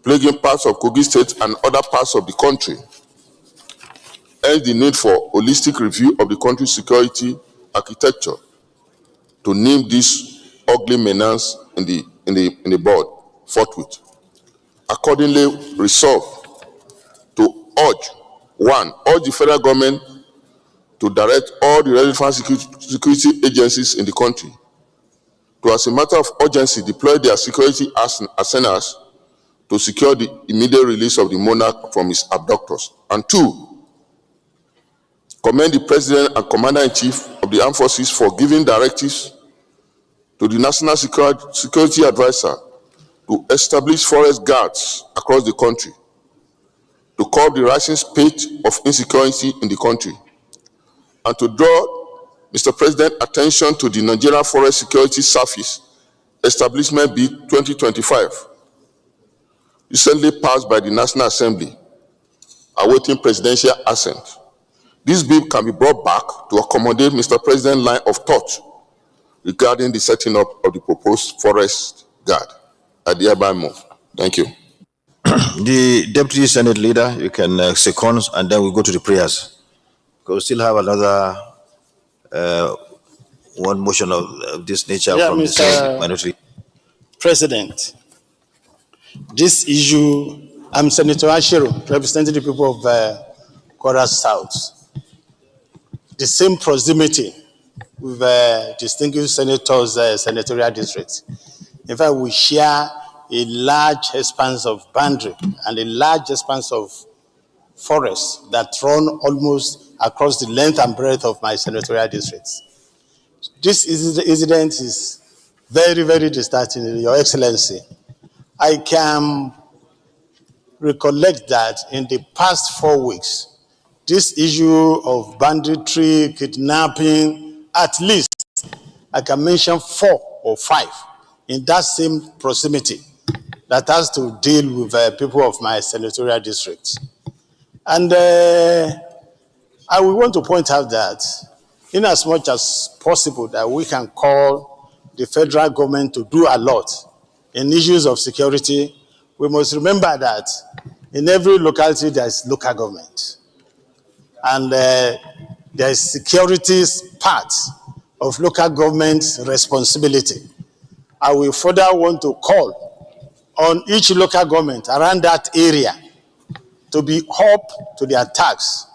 plaguing parts of Kogi State and other parts of the country. Hence the need for holistic review of the country's security architecture to name this ugly menace in the board forthwith. Accordingly, resolve to urge the federal government to direct all the relevant security agencies in the country to, as a matter of urgency, deploy their security arsenals to secure the immediate release of the monarch from his abductors. And 2, commend the President and Commander-in-Chief of the Armed Forces for giving directives to the National Security Advisor to establish forest guards across the country to curb the rising spate of insecurity in the country, and to draw Mr. President attention to the Nigerian Forest Security Service Establishment Bill 2025, recently passed by the National Assembly, awaiting presidential assent. This bill can be brought back to accommodate Mr. President's line of thought regarding the setting up of the proposed forest guard. I hereby move. Thank you. The Deputy Senate Leader, you can second, and then we go to the prayers. Because we still have another one motion of this nature from the Senate minority. President, this issue, I'm Senator Ashiru, representing the people of Kwara South. The same proximity with distinguished senators' senatorial districts. In fact, we share a large expanse of boundary and a large expanse of forests that run almost across the length and breadth of my senatorial districts. This incident is very, very disheartening, Your Excellency. I can recollect that in the past 4 weeks, this issue of banditry, kidnapping, at least I can mention 4 or 5 in that same proximity that has to deal with people of my senatorial district. And I would want to point out that in as much as possible that we can call the federal government to do a lot in issues of security, we must remember that in every locality there is local government. And there is security part of local government's responsibility. I will further want to call on each local government around that area to be up to their task.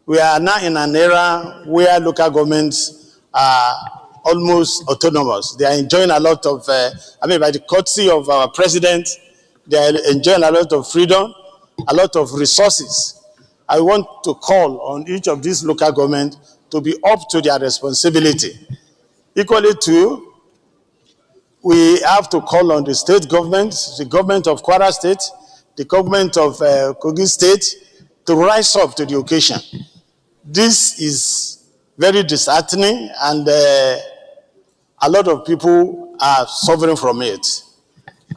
We are now in an era where local governments are almost autonomous. They are enjoying a lot of, by the courtesy of our president, they are enjoying a lot of freedom, a lot of resources. I want to call on each of these local governments to be up to their responsibility. Equally too, we have to call on the state government, the government of Kwara State, the government of Kogi State, to rise up to the occasion. This is very disheartening, and a lot of people are suffering from it.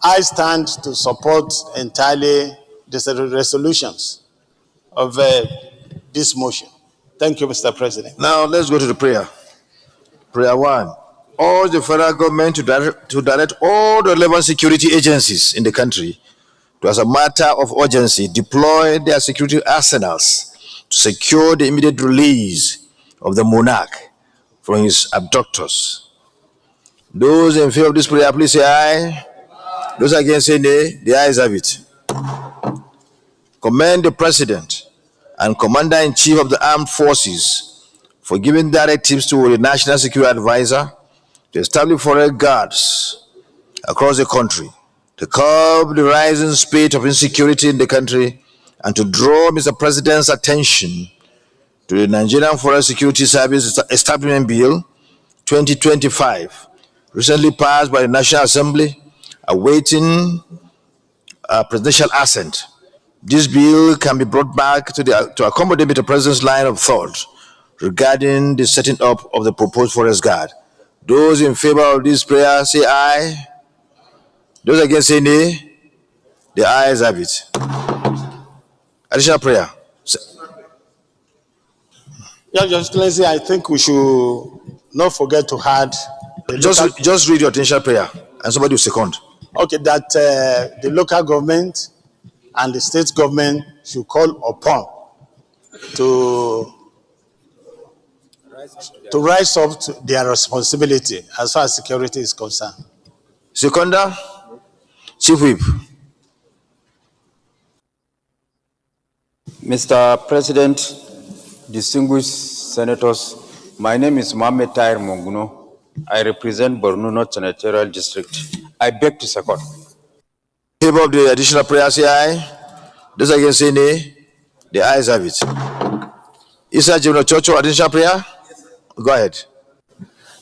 I stand to support entirely the resolutions of this motion. Thank you, Mr. President. Now let's go to the prayer. Prayer 1. Urge the federal government to direct all the relevant security agencies in the country to, as a matter of urgency, deploy their security arsenals to secure the immediate release of the monarch from his abductors. Those in favor of this prayer, please say aye. Those against say nay. The ayes have it. Commend the President and Commander-in-Chief of the Armed Forces for giving directives to the National Security Advisor to establish forest guards across the country to curb the rising spate of insecurity in the country and to draw Mr. President's attention to the Nigerian Forest Security Service Establishment Bill 2025, recently passed by the National Assembly, awaiting presidential assent. This bill can be brought back to accommodate Mr. President's line of thought regarding the setting up of the proposed forest guard. Those in favor of this prayer say aye. Those against say nay. The ayes have it. Additional prayer. Your Excellency, I think we should not forget to add. Just read your additional prayer and somebody will second. Okay, that the local government and the state government should call upon to rise up to their responsibility as far as security is concerned. Seconder, Chief Whip. Mr. President, distinguished senators, my name is Mohammed Tahir Monguno. I represent Borno North Senatorial District. I beg to second. In favor of the additional prayer, say aye. Those against say nay. The ayes have it. Isa General Chocho, additional prayer? Go ahead.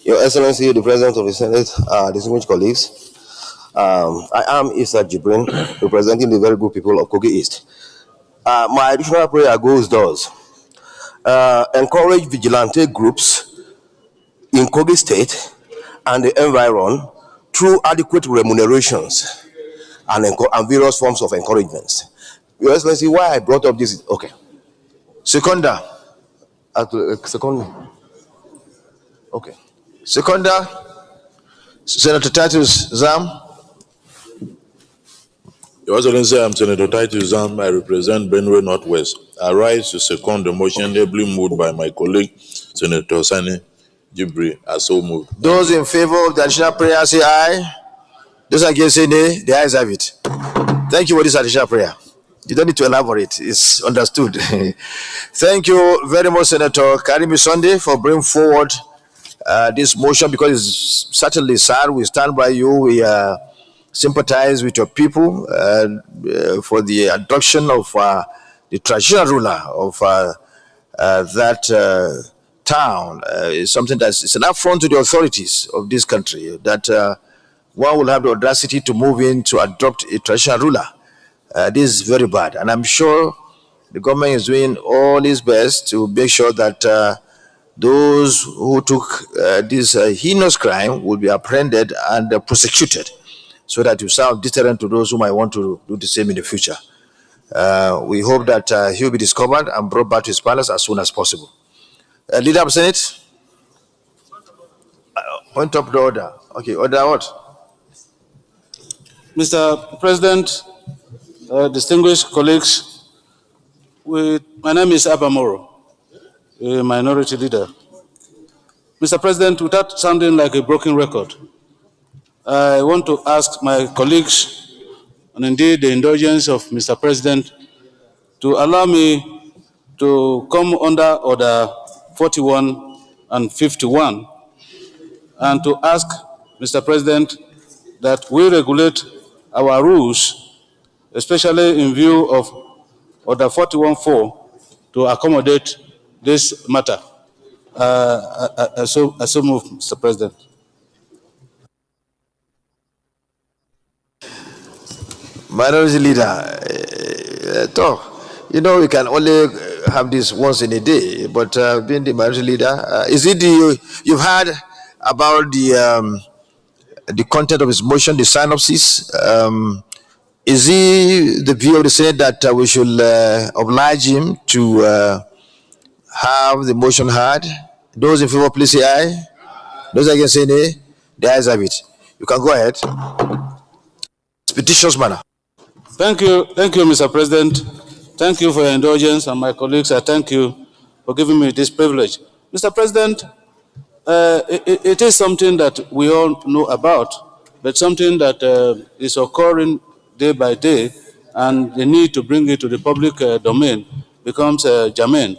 Your Excellency, the President of the Senate, distinguished colleagues, I am Isa Jibrin, representing the very good people of Kogi East. My additional prayer goes thus. Encourage vigilante groups in Kogi State and the environ through adequate remunerations and various forms of encouragements. Your Excellency, why I brought up this, okay. Seconder. Second. Okay. Seconder, Senator Titus Zam. Your Excellency, I'm Senator Titus Zam. I represent Benue Northwest. I rise to second the motion ably moved by my colleague, Senator Sani Jibri, as so moved. Those in favor of the additional prayer, say aye. Those against, say nay. The ayes have it. Thank you for this additional prayer. You don't need to elaborate. It's understood. Thank you very much, Senator Karimi Sunday, for bringing forward this motion, because it's certainly sad. We stand by you. We sympathize with your people for the adoption of the traditional ruler of that town. It's something it's an affront to the authorities of this country that one will have the audacity to move in to adopt a traditional ruler. This is very bad, and I'm sure the government is doing all its best to make sure that those who took this heinous crime will be apprehended and prosecuted, so that you serve deterrent to those who might want to do the same in the future. We hope that he will be discovered and brought back to his palace as soon as possible. Leader of the Senate? Point up the order. Okay, order what? Mr. President, distinguished colleagues, my name is Abba Moro, a minority leader. Mr. President, without sounding like a broken record, I want to ask my colleagues, and indeed the indulgence of Mr. President, to allow me to come under Order 41 and 51 and to ask Mr. President that we regulate our rules, especially in view of Order 41.4, to accommodate this matter. I so move, Mr. President. Minority leader, you know, we can only have this once in a day, but being the minority leader, is it you've heard about the content of his motion, the synopsis? Is he the view of the Senate that we should oblige him to have the motion heard? Those in favor, please say aye. Those against, say nay. The ayes have it. You can go ahead. Expeditious manner. Thank you, Mr. President. Thank you for your indulgence, and my colleagues, I thank you for giving me this privilege. Mr. President, it is something that we all know about, but something that is occurring day by day, and the need to bring it to the public domain becomes germane.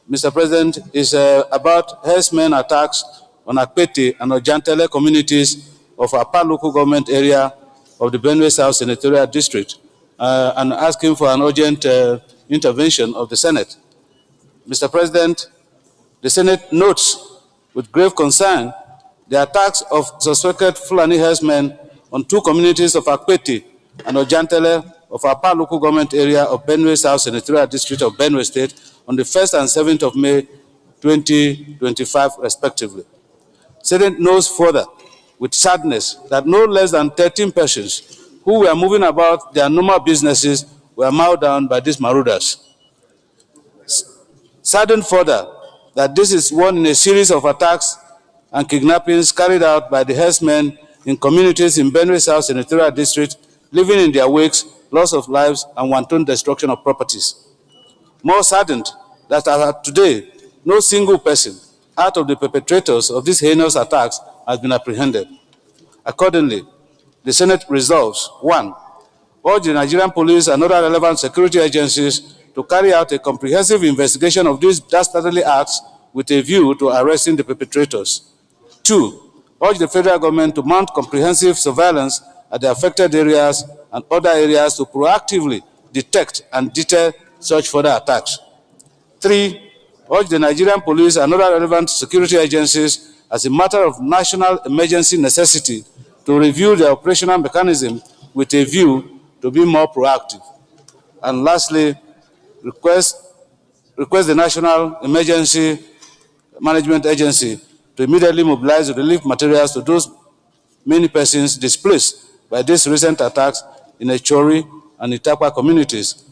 Mr. President, is about herdsmen attacks on Akpete and Ojantele communities of Apa local government area of the Benue South Senatorial District, and asking for an urgent intervention of the Senate. Mr. President, the Senate notes with grave concern the attacks of suspected Fulani herdsmen on two communities of Akpete and Ojantele of Apa local government area of Benue South Senatorial District of Benue State on the 1st and 7th of May 2025, respectively. Senate knows further with sadness that no less than 13 persons who were moving about their normal businesses were mowed down by these marauders. Saddened further that this is one in a series of attacks and kidnappings carried out by the herdsmen in communities in Benue South Senatorial District, leaving in their wakes loss of lives, and wanton destruction of properties. More saddened that as of today, no single person out of the perpetrators of these heinous attacks has been apprehended. Accordingly, the Senate resolves, 1, urge the Nigerian police and other relevant security agencies to carry out a comprehensive investigation of these dastardly acts with a view to arresting the perpetrators. 2, urge the federal government to mount comprehensive surveillance at the affected areas and other areas to proactively detect and deter such further attacks. 3, urge the Nigerian police and other relevant security agencies, as a matter of national emergency necessity, to review their operational mechanism with a view to be more proactive. And lastly, request the National Emergency Management Agency to immediately mobilize relief materials to those many persons displaced by these recent attacks in Echori and Itakwa communities.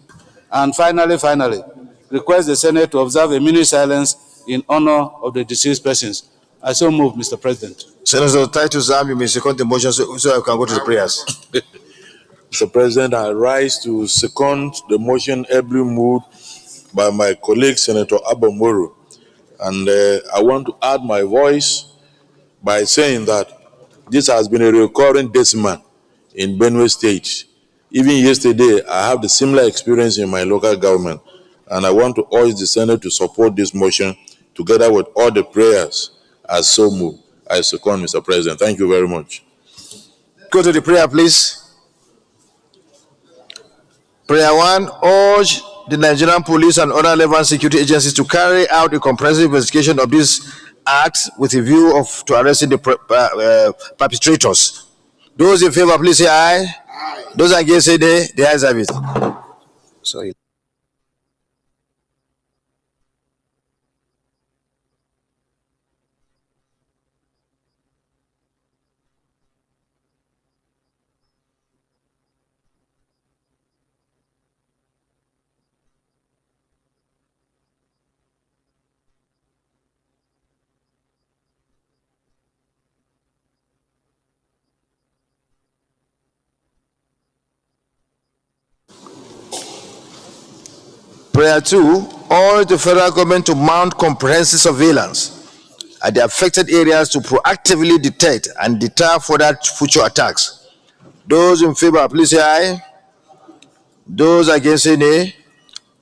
And finally, request the Senate to observe a minute silence in honor of the deceased persons. I so move, Mr. President. Senator Titus Zam, you may second the motion so I can go to the prayers. Mr. President, I rise to second the motion ably moved by my colleague, Senator Abamoro. And I want to add my voice by saying that this has been a recurring decimal in Benue State. Even yesterday, I have the similar experience in my local government. And I want to urge the Senate to support this motion together with all the prayers as so moved. I second, Mr. President. Thank you very much. Go to the prayer, please. Prayer 1, urge the Nigerian police and other relevant security agencies to carry out a comprehensive investigation of these acts with a view to arresting the perpetrators. Those in favor, please say aye. Aye. Those against, say nay. The ayes have it. Sorry. Prayer 2, urge the federal government to mount comprehensive surveillance at the affected areas to proactively detect and deter further future attacks. Those in favor, please say aye. Those against, say nay.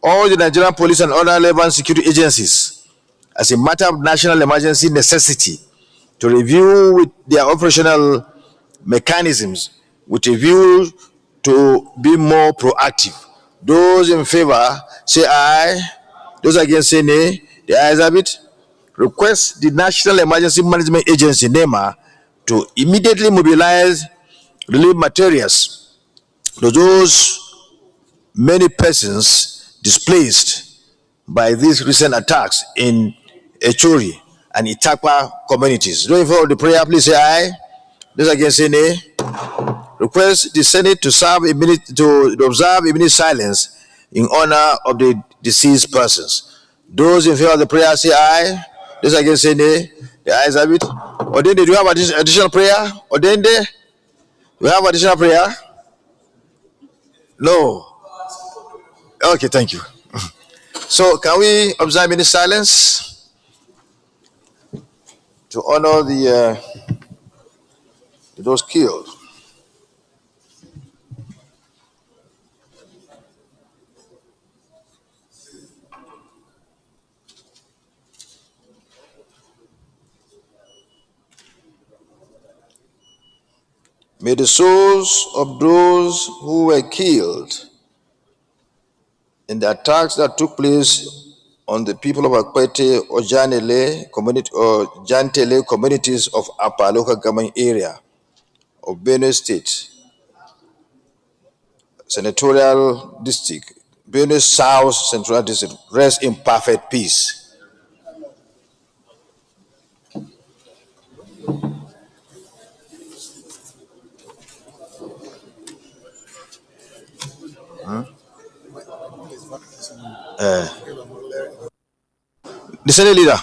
All the Nigerian police and other relevant security agencies, as a matter of national emergency necessity, to review with their operational mechanisms with a view to be more proactive. Those in favor, say aye. Those against, say nay. The ayes have it. Request the National Emergency Management Agency, NEMA, to immediately mobilize relief materials to those many persons displaced by these recent attacks in Echori and Itakwa communities. Those in favor of the prayer, please say aye. Those against, say nay. Request the Senate to observe a minute silence in honor of the deceased persons. Those in favor of the prayer, say aye. Those against, say nay. The ayes have it. Odende, do you have additional prayer? Odende, do you have additional prayer? No. Okay, thank you. So, can we observe a minute silence to honor those killed? May the souls of those who were killed in the attacks that took place on the people of Akwete or Janele community or Jantele communities of Upper local government area of Benue State, Senatorial District, Benue South Central District, rest in perfect peace. The Senate leader.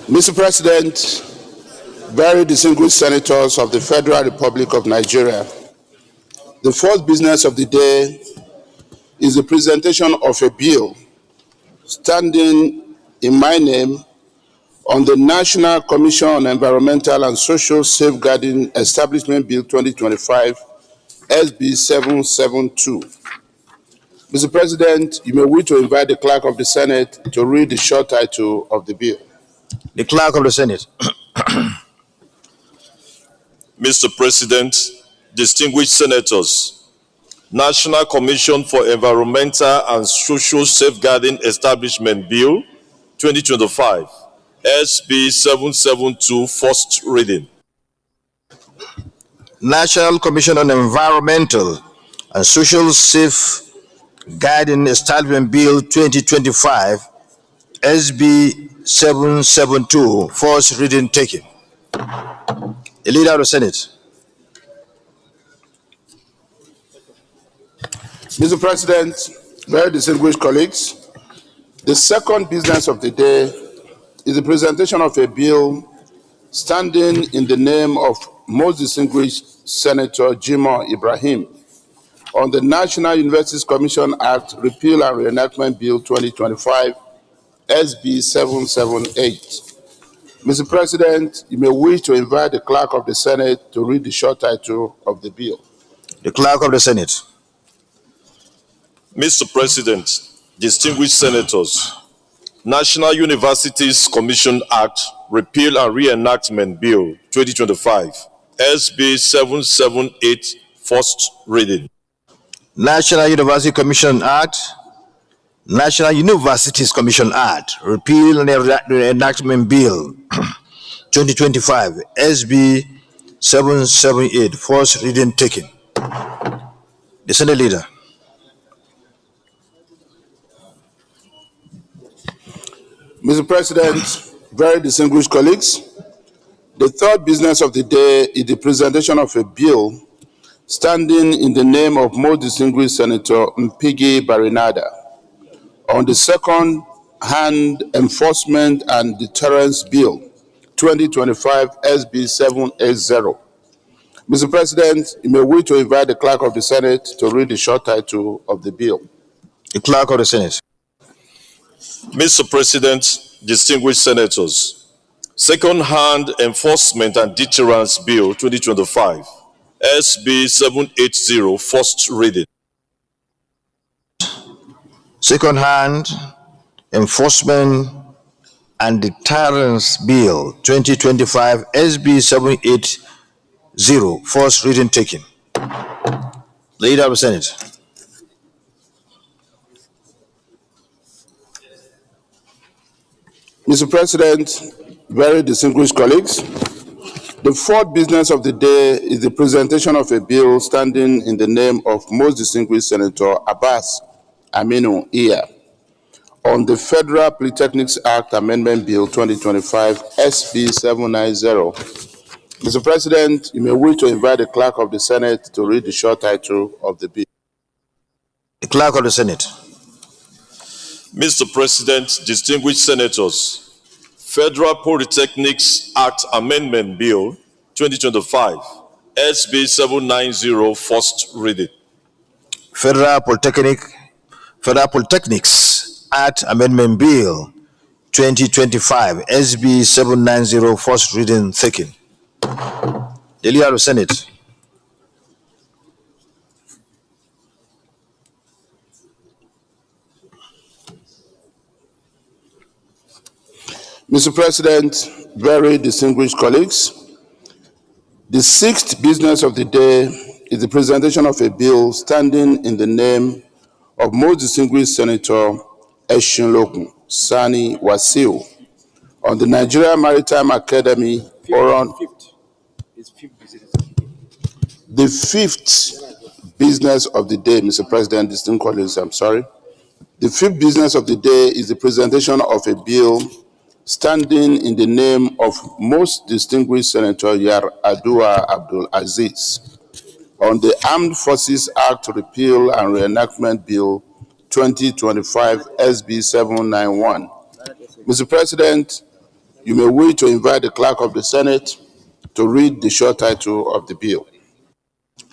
Mr. President, very distinguished senators of the Federal Republic of Nigeria, the first business of the day is the presentation of a bill standing in my name on the National Commission on Environmental and Social Safeguarding Establishment Bill 2025, SB 772. Mr. President, you may wish to invite the Clerk of the Senate to read the short title of the bill. The Clerk of the Senate. Mr. President, distinguished senators, National Commission for Environmental and Social Safeguarding Establishment Bill 2025, SB 772, first reading. National Commission on Environmental and Social Safeguarding Establishment Bill 2025, SB 772, first reading taken. The Leader of the Senate. Mr. President, very distinguished colleagues, the second business of the day is the presentation of a bill standing in the name of most distinguished Senator Jimoh Ibrahim on the National Universities Commission Act Repeal and Reenactment Bill 2025, SB 778. Mr. President, you may wish to invite the Clerk of the Senate to read the short title of the bill. The Clerk of the Senate. Mr. President, distinguished senators, National Universities Commission Act Repeal and Reenactment Bill 2025, SB 778, first reading. National University Commission Act, National Universities Commission Act, Repeal and Reenactment Bill 2025, SB 778, first reading taken. The Senate Leader. Mr. President, very distinguished colleagues, the third business of the day is the presentation of a bill standing in the name of most distinguished Senator Mpigi Barinada on the Second-Hand Enforcement and Deterrence Bill 2025, SB 780. Mr. President, you may wish to invite the Clerk of the Senate to read the short title of the bill. The Clerk of the Senate. Mr. President, distinguished senators, Second-Hand Enforcement and Deterrence Bill 2025, SB 780, first reading. Second-Hand Enforcement and Deterrence Bill 2025, SB 780, first reading taken. Leader of the Senate. Mr. President, very distinguished colleagues, the fourth business of the day is the presentation of a bill standing in the name of most distinguished Senator Abbas Aminu Iya on the Federal Polytechnics Act Amendment Bill 2025, SB 790. Mr. President, you may wish to invite the Clerk of the Senate to read the short title of the bill. The Clerk of the Senate. Mr. President, distinguished senators, Federal Polytechnics Act Amendment Bill 2025, SB 790, first reading. Federal Polytechnics Act Amendment Bill 2025, SB 790, first reading taken. The Leader of the Senate. Mr. President, very distinguished colleagues, the sixth business of the day is the presentation of a bill standing in the name of most distinguished Senator Eshinlokun Sani Wasiu on the Nigeria Maritime Academy the fifth business of the day, Mr. President, distinguished colleagues, I'm sorry. The fifth business of the day is the presentation of a bill standing in the name of most distinguished Senator Yar Adua Abdul Aziz on the Armed Forces Act Repeal and Reenactment Bill 2025, SB 791. Mr. President, you may wish to invite the Clerk of the Senate to read the short title of the bill.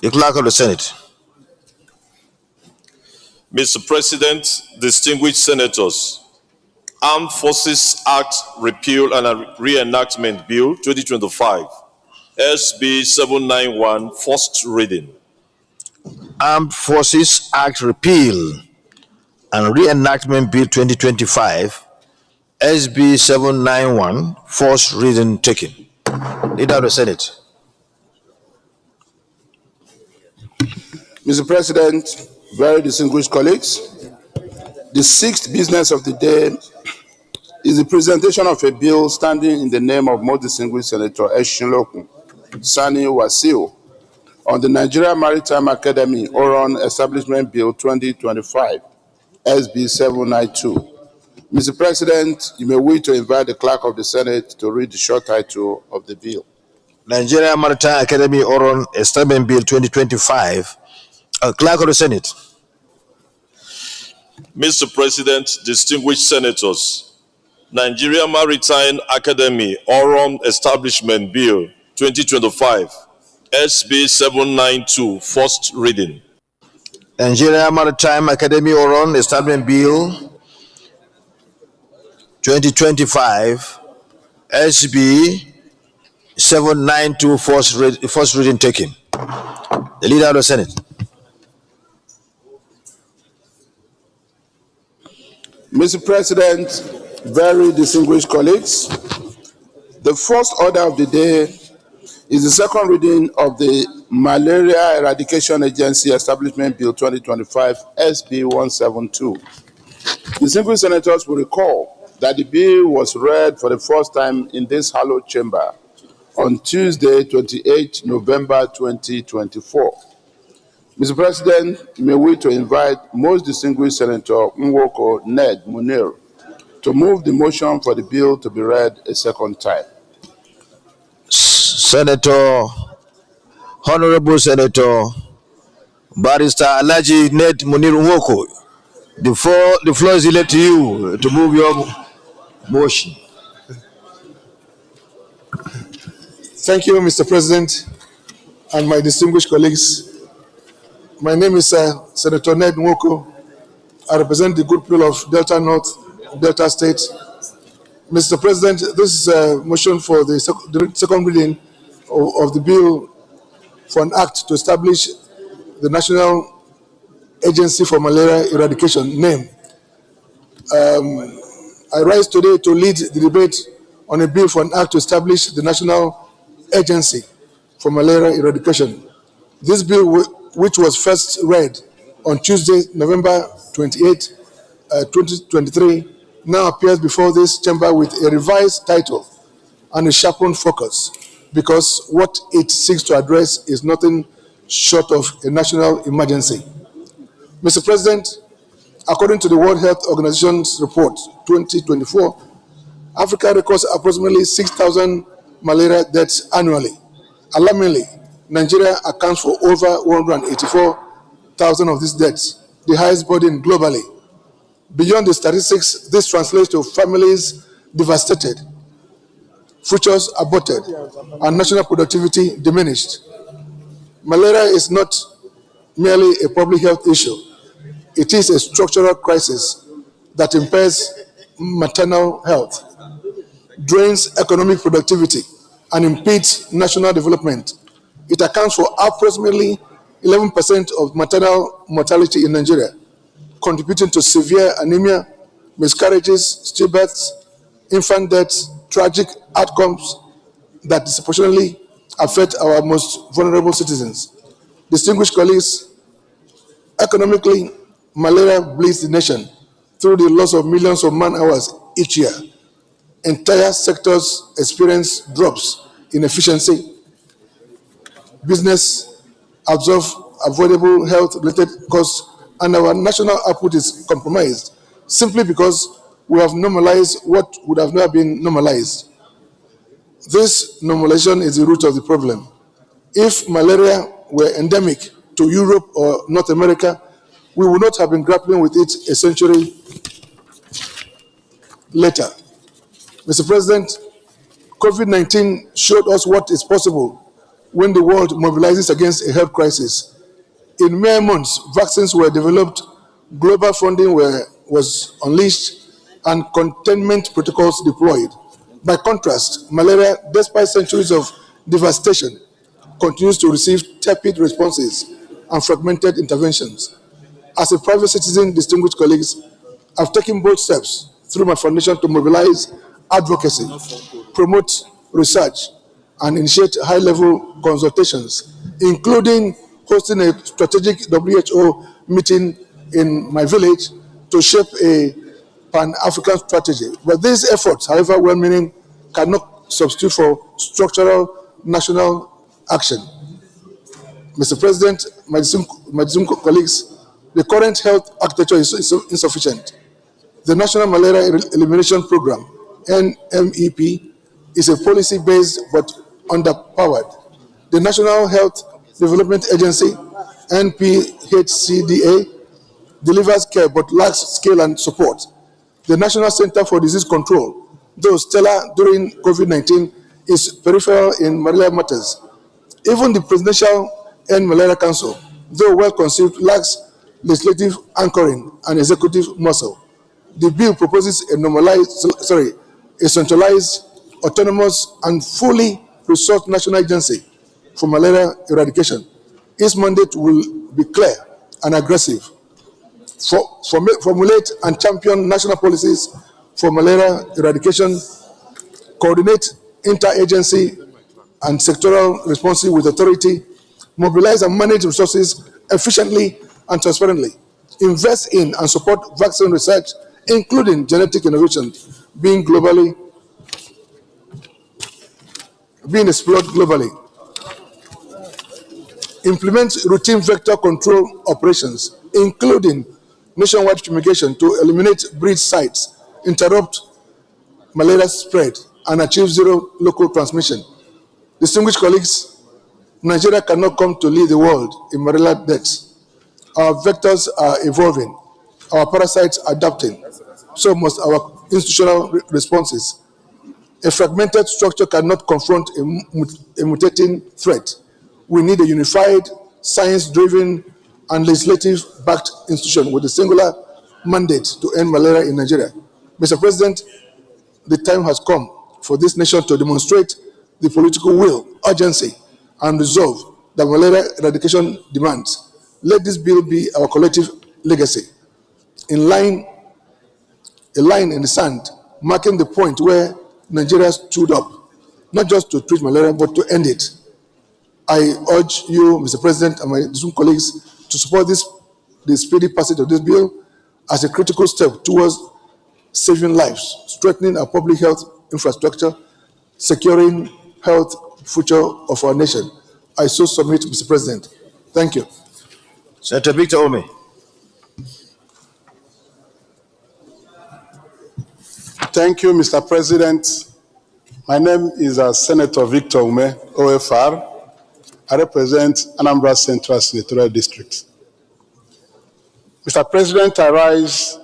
The Clerk of the Senate. Mr. President, distinguished senators, Armed Forces Act Repeal and Reenactment Bill 2025, SB 791, first reading. Armed Forces Act Repeal and Reenactment Bill 2025, SB 791, first reading taken. Leader of the Senate. Mr. President, very distinguished colleagues, the sixth business of the day is the presentation of a bill standing in the name of most distinguished Senator Eshinlokun Sani Wasiu on the Nigeria Maritime Academy Oron Establishment Bill 2025, SB 792. Mr. President, you may wish to invite the Clerk of the Senate to read the short title of the bill. Nigeria Maritime Academy Oron Establishment Bill 2025. Clerk of the Senate. Mr. President, distinguished senators, Nigeria Maritime Academy Oron Establishment Bill 2025, SB 792, first reading. Nigeria Maritime Academy Oron Establishment Bill 2025, SB 792, first reading taken. The Leader of the Senate. Mr. President, very distinguished colleagues, the first order of the day is the second reading of the Malaria Eradication Agency Establishment Bill 2025, SB 172. Distinguished senators will recall that the bill was read for the first time in this hallowed chamber on Tuesday, 28 November 2024. Mr. President, may we to invite most distinguished Senator Nwoko Ned Munir to move the motion for the bill to be read a second time. Honorable Senator Barrister Alhaji Ned Munir Nwoko, the floor is left to you to move your motion. Thank you, Mr. President, and my distinguished colleagues. My name is Senator Ned Nwoko. I represent the good people of Delta North, Delta State. Mr. President, this is a motion for the second reading of the bill for an act to establish the National Agency for Malaria Eradication, NAME. I rise today to lead the debate on a bill for an act to establish the National Agency for Malaria Eradication. This bill, which was first read on Tuesday, November 28, 2023, now appears before this chamber with a revised title and a sharpened focus, because what it seeks to address is nothing short of a national emergency. Mr. President, according to the World Health Organization's report 2024, Africa records approximately 6,000 malaria deaths annually. Alarmingly, Nigeria accounts for over 184,000 of these deaths, the highest burden globally. Beyond the statistics, this translates to families devastated, futures aborted, and national productivity diminished. Malaria is not merely a public health issue. It is a structural crisis that impairs maternal health, drains economic productivity, and impedes national development. It accounts for approximately 11% of maternal mortality in Nigeria, contributing to severe anemia, miscarriages, stillbirths, infant deaths, tragic outcomes that disproportionately affect our most vulnerable citizens. Distinguished colleagues, economically, malaria bleeds the nation through the loss of millions of man-hours each year. Entire sectors experience drops in efficiency. Business absorb avoidable health-related costs, and our national output is compromised simply because we have normalized what would have never been normalized. This normalization is the root of the problem. If malaria were endemic to Europe or North America, we would not have been grappling with it a century later. Mr. President, COVID-19 showed us what is possible when the world mobilizes against a health crisis. In mere months, vaccines were developed, global funding was unleashed, and containment protocols deployed. By contrast, malaria, despite centuries of devastation, continues to receive tepid responses and fragmented interventions. As a private citizen, distinguished colleagues, I've taken bold steps through my foundation to mobilize advocacy, promote research, and initiate high-level consultations, including hosting a strategic WHO meeting in my village to shape a Pan-African strategy. But these efforts, however well-meaning, cannot substitute for structural national action. Mr. President, my distinguished colleagues, the current health architecture is insufficient. The National Malaria Elimination Program, NMEP, is a policy-based but underpowered. The National Health Development Agency, NPHCDA, delivers care but lacks scale and support. The National Center for Disease Control, though stellar during COVID-19, is peripheral in malaria matters. Even the Presidential End Malaria Council, though well conceived, lacks legislative anchoring and executive muscle. The bill proposes a centralized, autonomous, and fully resourced national agency for malaria eradication. Its mandate will be clear and aggressive. Formulate and champion national policies for malaria eradication, coordinate interagency and sectoral responses with authority, mobilize and manage resources efficiently and transparently, invest in and support vaccine research, including genetic innovation, being explored globally. Implement routine vector control operations, including nationwide fumigation to eliminate breed sites, interrupt malaria spread, and achieve zero local transmission. Distinguished colleagues, Nigeria cannot come to lead the world in malaria deaths. Our vectors are evolving, our parasites are adapting, so must our institutional responses. A fragmented structure cannot confront a mutating threat. We need a unified, science-driven, and legislative-backed institution with a singular mandate to end malaria in Nigeria. Mr. President, the time has come for this nation to demonstrate the political will, urgency, and resolve that malaria eradication demands. Let this bill be our collective legacy. A line in the sand, marking the point where Nigeria stood up, not just to treat malaria, but to end it. I urge you, Mr. President, and my Zoom colleagues to support the speedy passage of this bill as a critical step towards saving lives, strengthening our public health infrastructure, securing health future of our nation. I so submit, Mr. President. Thank you. Senator Victor Ome. Thank you, Mr. President. My name is Senator Victor Ome, OFR. I represent Anambra Central Senatorial District. Mr. President, I rise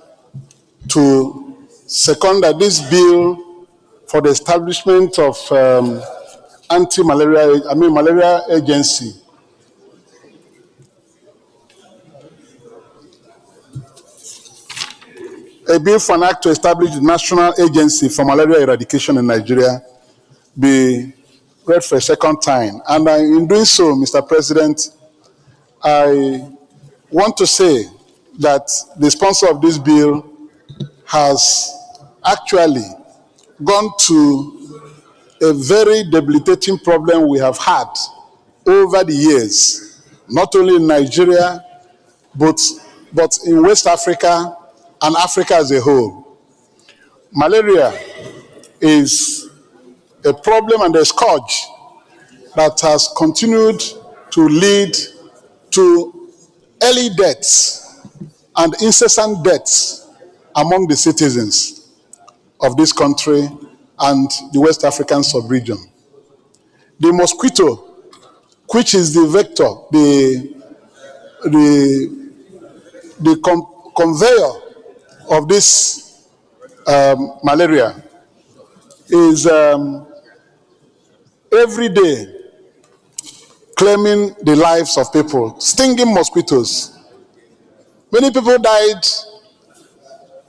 to second that this bill for the establishment of malaria agency a bill for an act to establish the National Agency for Malaria Eradication in Nigeria be read for a second time. And in doing so, Mr. President, I want to say that the sponsor of this bill has actually gone to a very debilitating problem we have had over the years, not only in Nigeria, but in West Africa and Africa as a whole. Malaria is a problem and a scourge that has continued to lead to early deaths and incessant deaths among the citizens of this country and the West African sub-region. The mosquito, which is the vector, the conveyor of this malaria, is every day claiming the lives of people, stinging mosquitoes. Many people died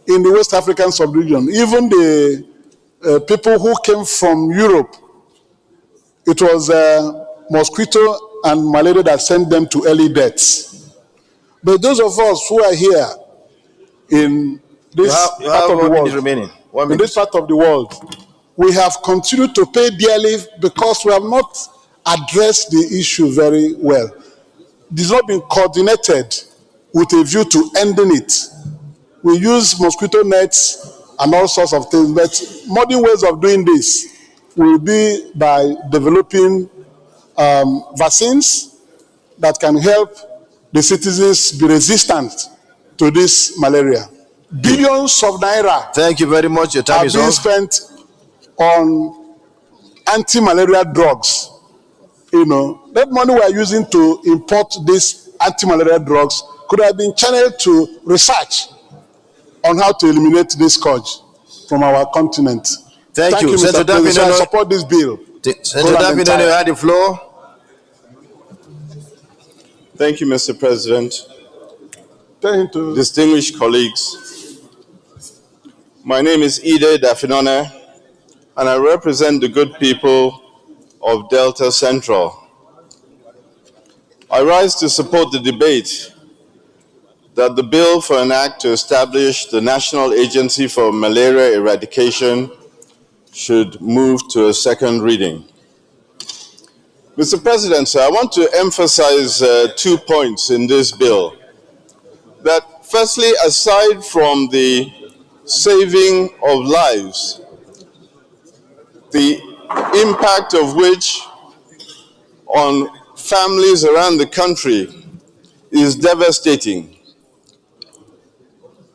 in the West African sub-region. Even the people who came from Europe, it was mosquito and malaria that sent them to early deaths. But those of us who are here in this part of the world, in this part of the world, we have continued to pay dearly because we have not addressed the issue very well. It has not been coordinated with a view to ending it. We use mosquito nets and all sorts of things, but modern ways of doing this will be by developing vaccines that can help the citizens be resistant to this malaria. Billions of naira. Thank you very much. Your time are is being up. spent on anti-malaria drugs. You know, that money we are using to import these anti-malaria drugs could have been channeled to research on how to eliminate this scourge from our continent. Thank you, Mr. President. I support this bill. Senator Davino, you have the floor. Thank you, Mr. President. Distinguished colleagues, my name is Ide Dafinone, and I represent the good people of Delta Central. I rise to support the debate that the bill for an act to establish the National Agency for Malaria Eradication should move to a second reading. Mr. President, sir, I want to emphasize 2 points in this bill. That firstly, aside from the saving of lives, the impact of which on families around the country is devastating.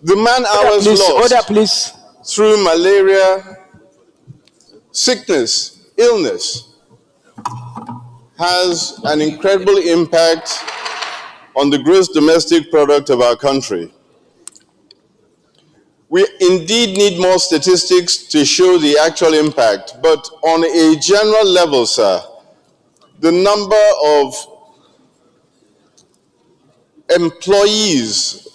The man-hours lost through malaria, sickness, illness, has an incredible impact on the gross domestic product of our country. We indeed need more statistics to show the actual impact, but on a general level, sir, the number of employees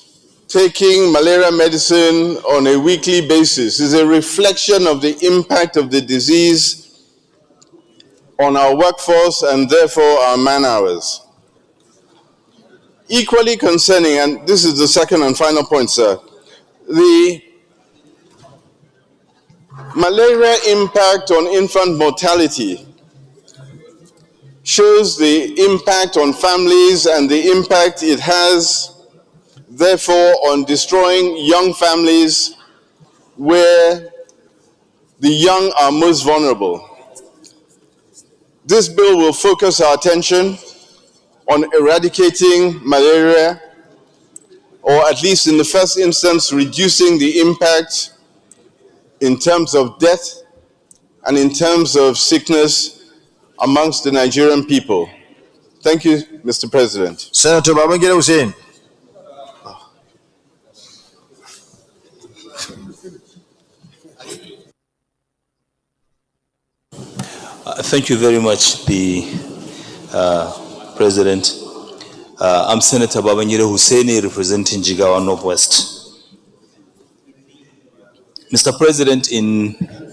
taking malaria medicine on a weekly basis is a reflection of the impact of the disease on our workforce and therefore our man-hours. Equally concerning, and this is the second and final point, sir, the malaria impact on infant mortality shows the impact on families and the impact it has therefore on destroying young families where the young are most vulnerable. This bill will focus our attention on eradicating malaria, or at least in the first instance, reducing the impact in terms of death and in terms of sickness amongst the Nigerian people. Thank you, Mr. President. Senator Babangida Hussein. Thank you very much, the President. I'm Senator Babangida Hussein, representing Jigawa Northwest. Mr. President,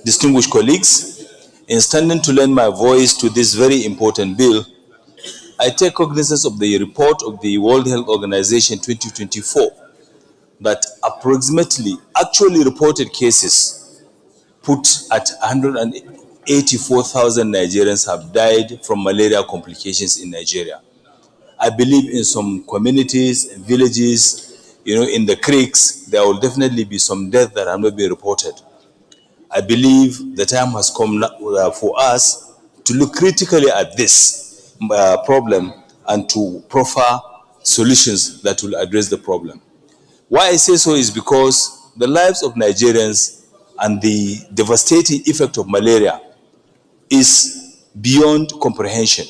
distinguished colleagues, in standing to lend my voice to this very important bill, I take cognizance of the report of the World Health Organization 2024 that approximately actually reported cases put at 184,000 Nigerians have died from malaria complications in Nigeria. I believe in some communities and villages, in the creeks, there will definitely be some deaths that have not been reported. I believe the time has come for us to look critically at this problem and to proffer solutions that will address the problem. Why I say so is because the lives of Nigerians and the devastating effect of malaria is beyond comprehension.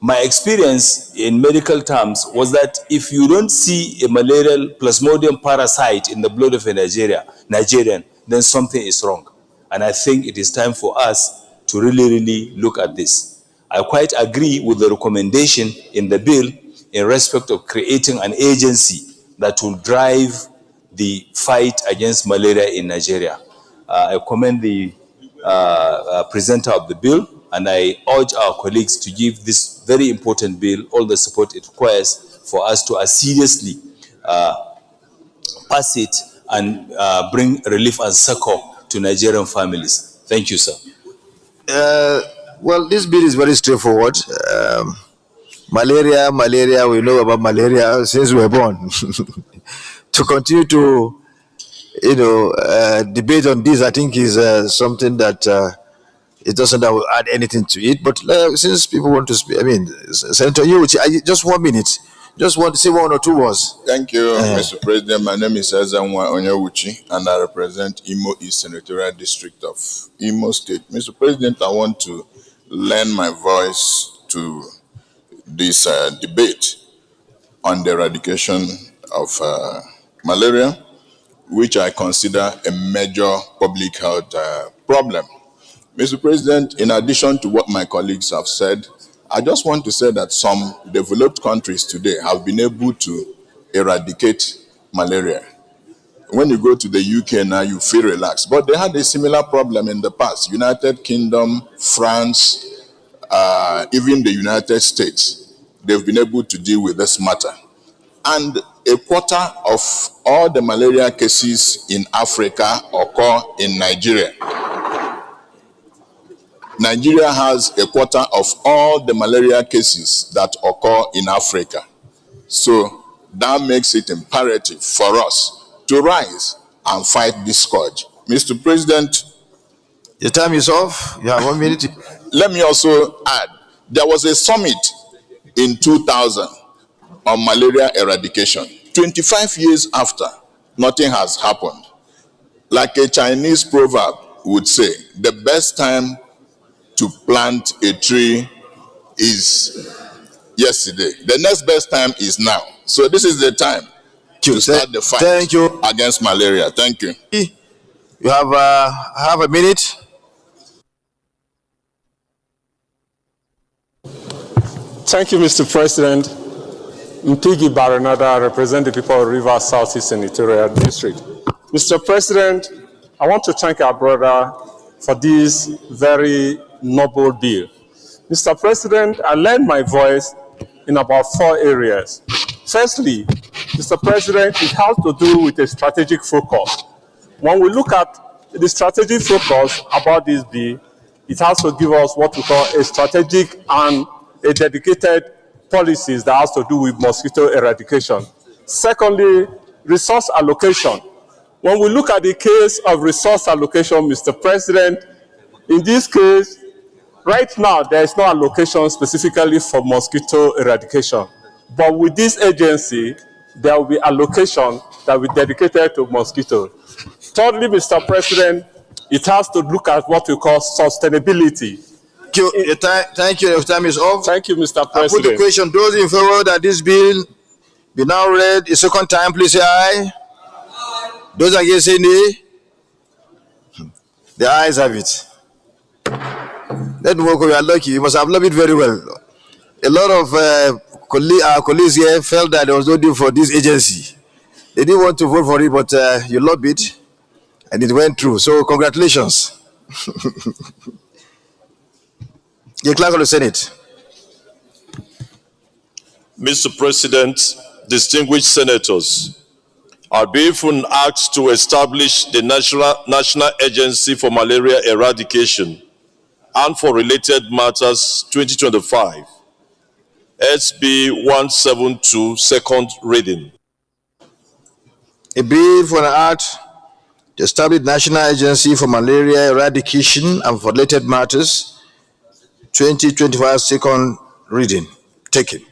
My experience in medical terms was that if you don't see a malarial plasmodium parasite in the blood of a Nigerian, then something is wrong. And I think it is time for us to really look at this. I quite agree with the recommendation in the bill in respect of creating an agency that will drive the fight against malaria in Nigeria. I commend the presenter of the bill, and I urge our colleagues to give this very important bill all the support it requires for us to as seriously pass it and bring relief and succor to Nigerian families. Thank you, sir. Well, this bill is very straightforward. Malaria, we know about malaria since we were born. To continue to, debate on this, I think is something that it doesn't add anything to it. But since people want to speak, I mean, Senator just 1 minute. Just want to say one or two words. Thank you, Mr. President. My name is Ezanwa Onyewuchi, and I represent Imo East Senatorial District of Imo State. Mr. President, I want to lend my voice to this debate on the eradication of malaria, which I consider a major public health problem. Mr. President, in addition to what my colleagues have said, I just want to say that some developed countries today have been able to eradicate malaria. When you go to the UK now, you feel relaxed. But they had a similar problem in the past. United Kingdom, France, even the United States, they've been able to deal with this matter. And a quarter of all the malaria cases in Africa occur in Nigeria. Nigeria has a quarter of all the malaria cases that occur in Africa. So that makes it imperative for us to rise and fight this scourge. Mr. President, your time is off. You have 1 minute. Let me also add, there was a summit in 2000 on malaria eradication. 25 years after, nothing has happened. Like a Chinese proverb would say, the best time to plant a tree is yesterday. The next best time is now. So this is the time to start the fight against malaria. Thank you. You have half a minute. Thank you, Mr. President. Mpigi Baranada, I represent the people of Rivers Southeast Senatorial District. Mr. President, I want to thank our brother for this very noble bill. Mr. President, I lend my voice in about 4 areas. Firstly, Mr. President, it has to do with a strategic focus. When we look at the strategic focus about this bill, it has to give us what we call a strategic and a dedicated policies that has to do with mosquito eradication. Secondly, resource allocation. When we look at the case of resource allocation, Mr. President, in this case, right now, there is no allocation specifically for mosquito eradication. But with this agency, there will be allocation that will be dedicated to mosquitoes. Thirdly, Mr. President, it has to look at what we call sustainability. Thank you. Your time is off. Thank you, Mr. President. I put the question. Those in favor that this bill be now read a second time, please say aye. Those against say nay. The ayes have it. Let me work. We are lucky. You must have lobbied very well. A lot of our colleagues here felt that there was no deal for this agency. They didn't want to vote for it, but you lobbied, and it went through. So congratulations. The clerk of the Senate. Mr. President, distinguished senators, I be asked to establish the National Agency for Malaria Eradication and for Related Matters 2025, SB 172, second reading. A bill for an act to establish National Agency for Malaria Eradication and for Related Matters 2025, second reading. Taken.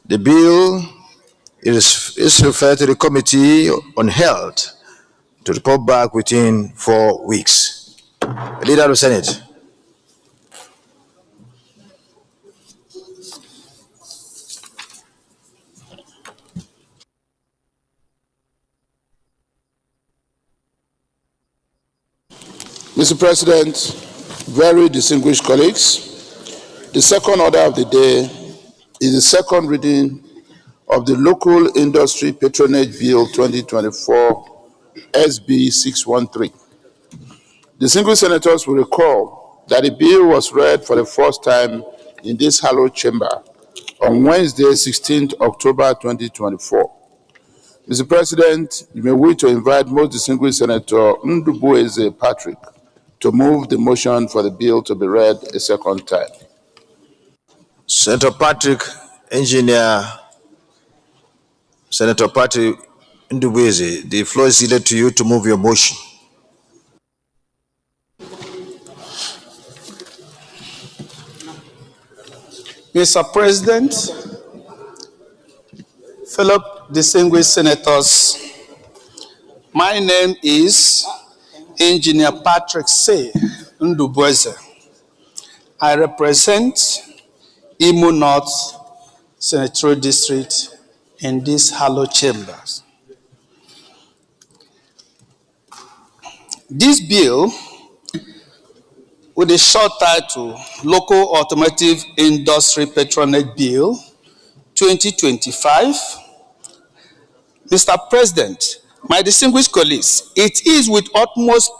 The bill is referred to the Committee on Health to report back within 4 weeks. Leader of the Senate. Mr. President, very distinguished colleagues, the second order of the day is the second reading of the Local Industry Patronage Bill 2024 SB 613. Distinguished senators will recall that the bill was read for the first time in this hallowed chamber on Wednesday, 16th October 2024. Mr. President, you may wish to invite most distinguished Senator Ndubueze Patrick to move the motion for the bill to be read a second time. Senator Patrick, Engineer Senator Patrick Ndubueze, the floor is ceded to you to move your motion. Mr. President, fellow distinguished senators, my name is Engineer Patrick C. Ndubueze. I represent Imo North Senatorial District in these hallowed chambers. This bill, with a short title, Local Automotive Industry Patronage Bill 2025. Mr. President, my distinguished colleagues, it is with utmost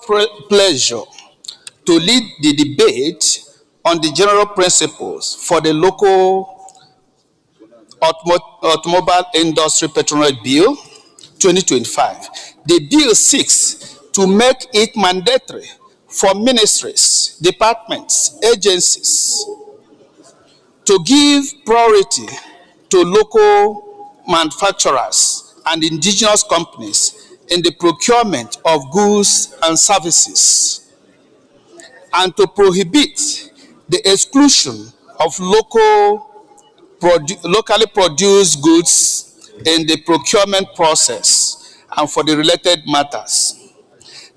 pleasure to lead the debate on the general principles for the Local Automobile Industry Patronage Bill 2025. The bill seeks to make it mandatory for ministries, departments, agencies to give priority to local manufacturers and indigenous companies in the procurement of goods and services, and to prohibit the exclusion of locally produced goods in the procurement process and for the related matters.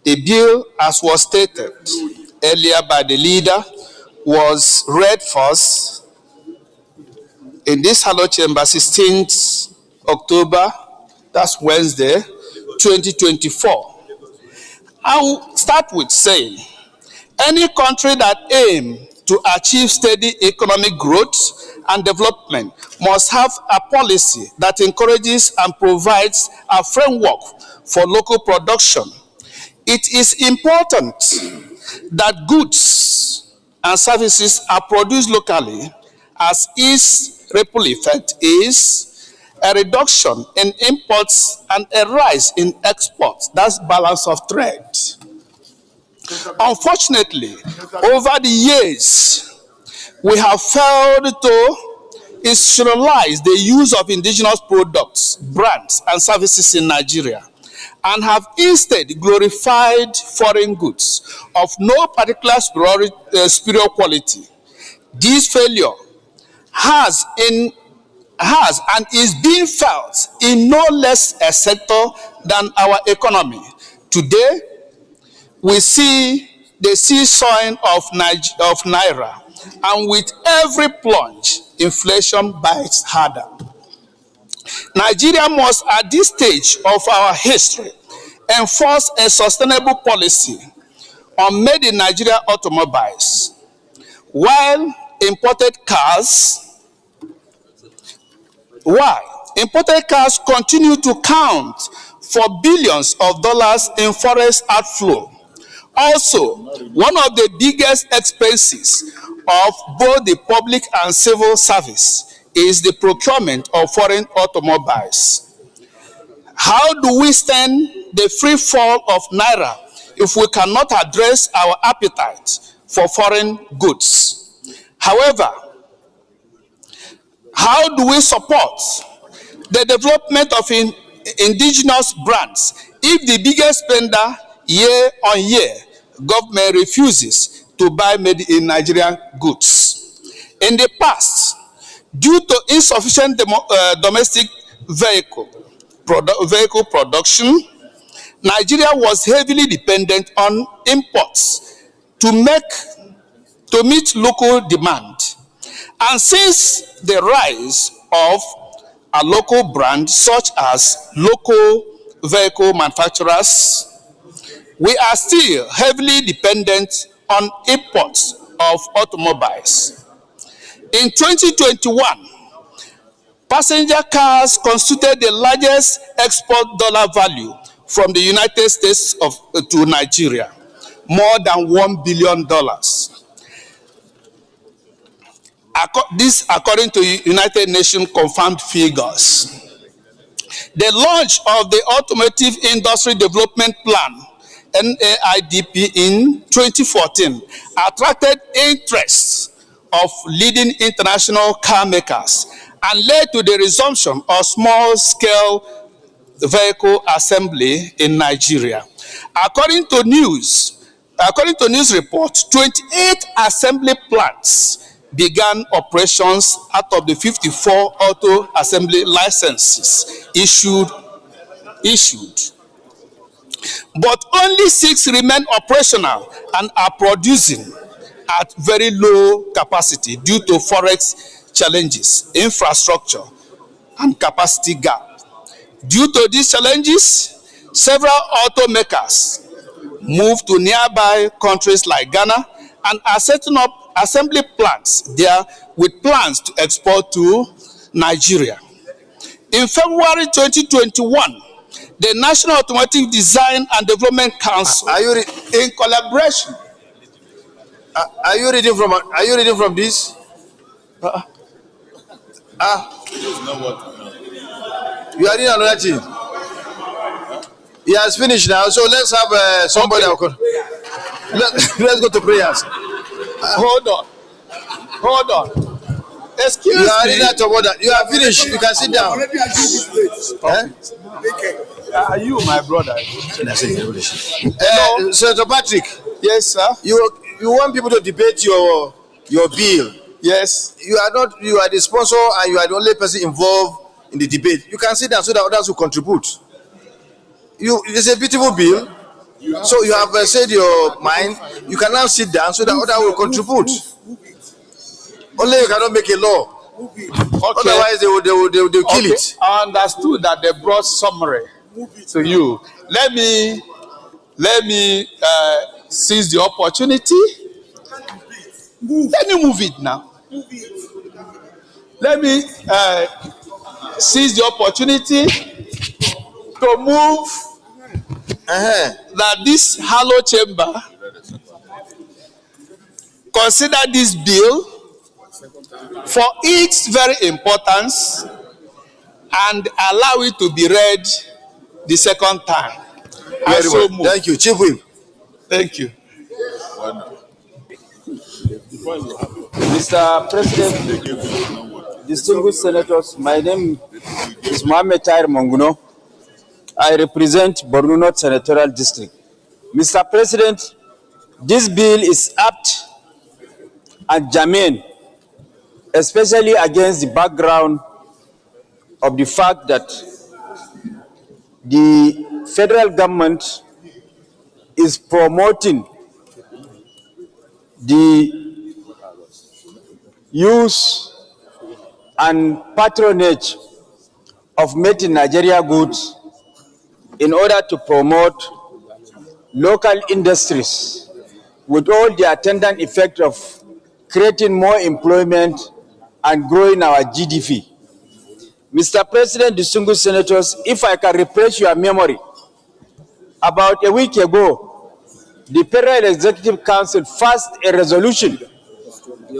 The bill, as was stated earlier by the leader, was read first in this hallowed chamber 16th October, that's Wednesday, 2024. I will start with saying, any country that aims to achieve steady economic growth and development must have a policy that encourages and provides a framework for local production. It is important that goods and services are produced locally, as its ripple effect is a reduction in imports and a rise in exports. That's balance of trade. Unfortunately, over the years, we have failed to institutionalize the use of indigenous products, brands, and services in Nigeria, and have instead glorified foreign goods of no particular superior quality. This failure has and is being felt in no less a sector than our economy. Today, we see the seesawing of Naira, and with every plunge, inflation bites harder. Nigeria must, at this stage of our history, enforce a sustainable policy on made in Nigeria automobiles, while imported cars continue to count for billions of dollars in foreign outflow. Also, one of the biggest expenses of both the public and civil service is the procurement of foreign automobiles. How do we stand the free fall of Naira if we cannot address our appetite for foreign goods? However, how do we support the development of indigenous brands if the biggest spender year on year, government refuses to buy made in Nigerian goods? In the past, due to insufficient domestic vehicle production, Nigeria was heavily dependent on imports to meet local demand. And since the rise of a local brand such as local vehicle manufacturers, we are still heavily dependent on imports of automobiles. In 2021, passenger cars constituted the largest export dollar value from the United States to Nigeria, more than $1 billion. This according to United Nations confirmed figures. The launch of the Automotive Industry Development Plan, NAIDP, in 2014 attracted interest of leading international car makers and led to the resumption of small-scale vehicle assembly in Nigeria. According to news reports, 28 assembly plants began operations out of the 54 auto assembly licenses issued. But only 6 remain operational and are producing at very low capacity due to forex challenges, infrastructure, and capacity gap. Due to these challenges, several automakers moved to nearby countries like Ghana and are setting up assembly plants there with plans to export to Nigeria. In February 2021, the National Automotive Design and Development Council, in collaboration. Are you reading from this? You are reading another thing. He has finished now, so let's have somebody. Okay. Let's go to prayers. Hold on. Excuse me. You are reading that. You are finished. You can sit down. Are you my brother? Senator Patrick. Yes, sir. You want people to debate your bill. Yes. You are the sponsor and you are the only person involved in the debate. You can sit down so that others will contribute. It's a beautiful bill. So you have said your mind. You can now sit down so that others will contribute. Only you cannot make a law. Okay. Otherwise, they will kill it. I understood that they brought summary to you. Let me seize the opportunity. Let me move it now. Let me seize the opportunity to move that this hollow chamber consider this bill for its very importance and allow it to be read the second time. Very well. Thank you, Chief Whip. Thank you. Mr. President, distinguished senators, my name is Mohammed Tahir Monguno. I represent Borno North Senatorial District. Mr. President, this bill is apt and germane, especially against the background of the fact that the federal government is promoting the use and patronage of made in Nigeria goods in order to promote local industries with all the attendant effect of creating more employment and growing our GDP. Mr. President, distinguished senators, if I can refresh your memory, about a week ago, the Federal Executive Council passed a resolution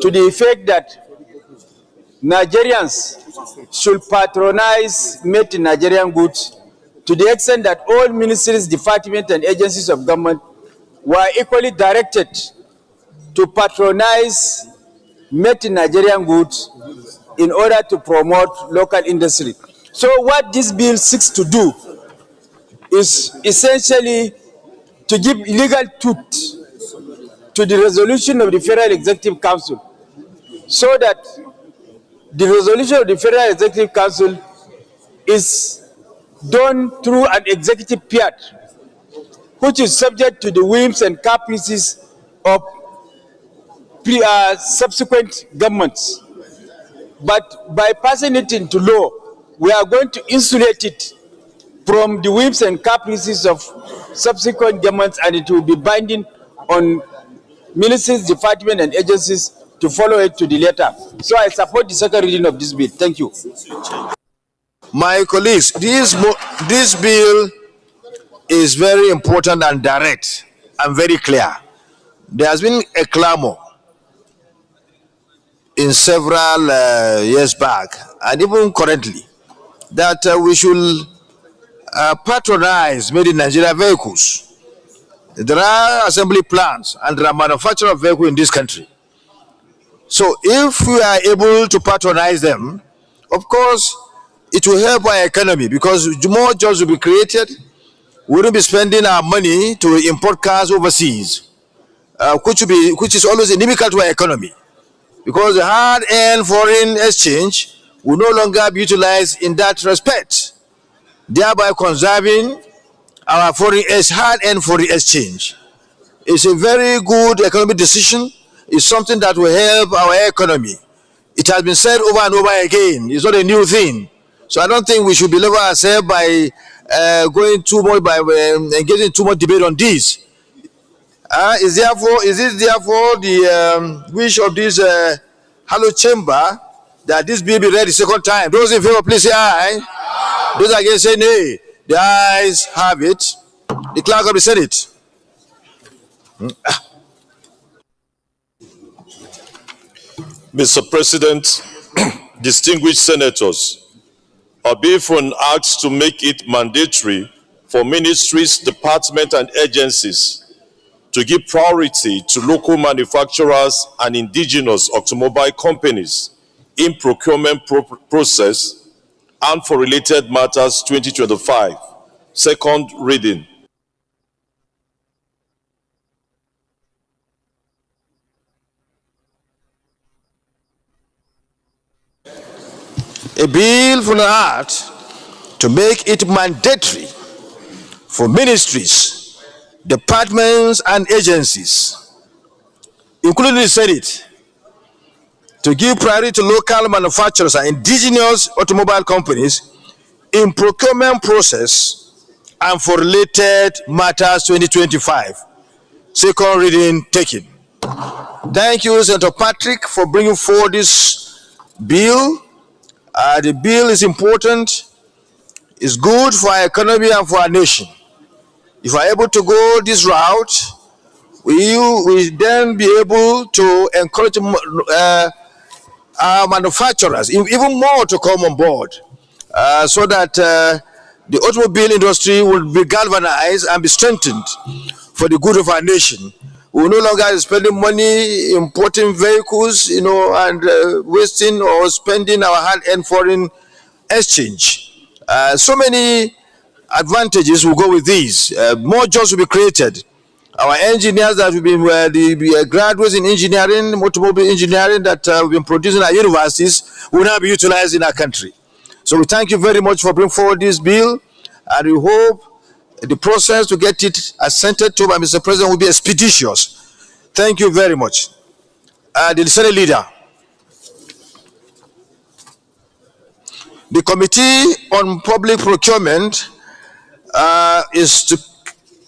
to the effect that Nigerians should patronize made in Nigerian goods to the extent that all ministries, departments, and agencies of government were equally directed to patronize made in Nigerian goods in order to promote local industry. So what this bill seeks to do is essentially to give legal tooth to the resolution of the Federal Executive Council, so that the resolution of the Federal Executive Council is done through an executive fiat, which is subject to the whims and caprices of subsequent governments. But by passing it into law, we are going to insulate it from the whims and caprices of subsequent governments, and it will be binding on ministries, departments, and agencies to follow it to the letter. So I support the second reading of this bill. Thank you. My colleagues, this bill is very important and direct and very clear. There has been a clamor in several years back, and even currently, that we should patronize made in Nigeria vehicles. There are assembly plants and there are manufacture of vehicles in this country. So if we are able to patronize them, of course, it will help our economy because more jobs will be created. We wouldn't be spending our money to import cars overseas, which is always inimical to our economy, because the hard-earned foreign exchange will no longer be utilized in that respect, thereby conserving our hard-earned foreign exchange. It's a very good economic decision. It's something that will help our economy. It has been said over and over again. It's not a new thing. So I don't think we should belabor ourselves by going too much, by engaging too much debate on this. Is it therefore the wish of this Hello Chamber that this bill be read the second time? Those in favor, please say aye. Those against say nay. The ayes have it. The clerk of the Senate. Mr. President, distinguished senators, our bill asks to make it mandatory for ministries, departments, and agencies to give priority to local manufacturers and indigenous automobile companies in procurement process and for related matters 2025. Second reading. A bill from the heart to make it mandatory for ministries, departments, and agencies, including the Senate, to give priority to local manufacturers and indigenous automobile companies in procurement process and for related matters 2025. Second reading taken. Thank you, Senator Patrick, for bringing forward this bill. The bill is important, it's good for our economy and for our nation. If we are able to go this route, we will then be able to encourage our manufacturers, even more, to come on board, so that the automobile industry will be galvanized and be strengthened for the good of our nation. We will no longer be spending money importing vehicles, and wasting or spending our hard-earned foreign exchange. So many advantages will go with these. More jobs will be created. Our engineers that will be the graduates in engineering, automobile engineering that we've been producing at universities will now be utilized in our country. So we thank you very much for bringing forward this bill, and we hope the process to get it assented to by Mr. President will be expeditious. Thank you very much. The Senate Leader. The Committee on Public Procurement is to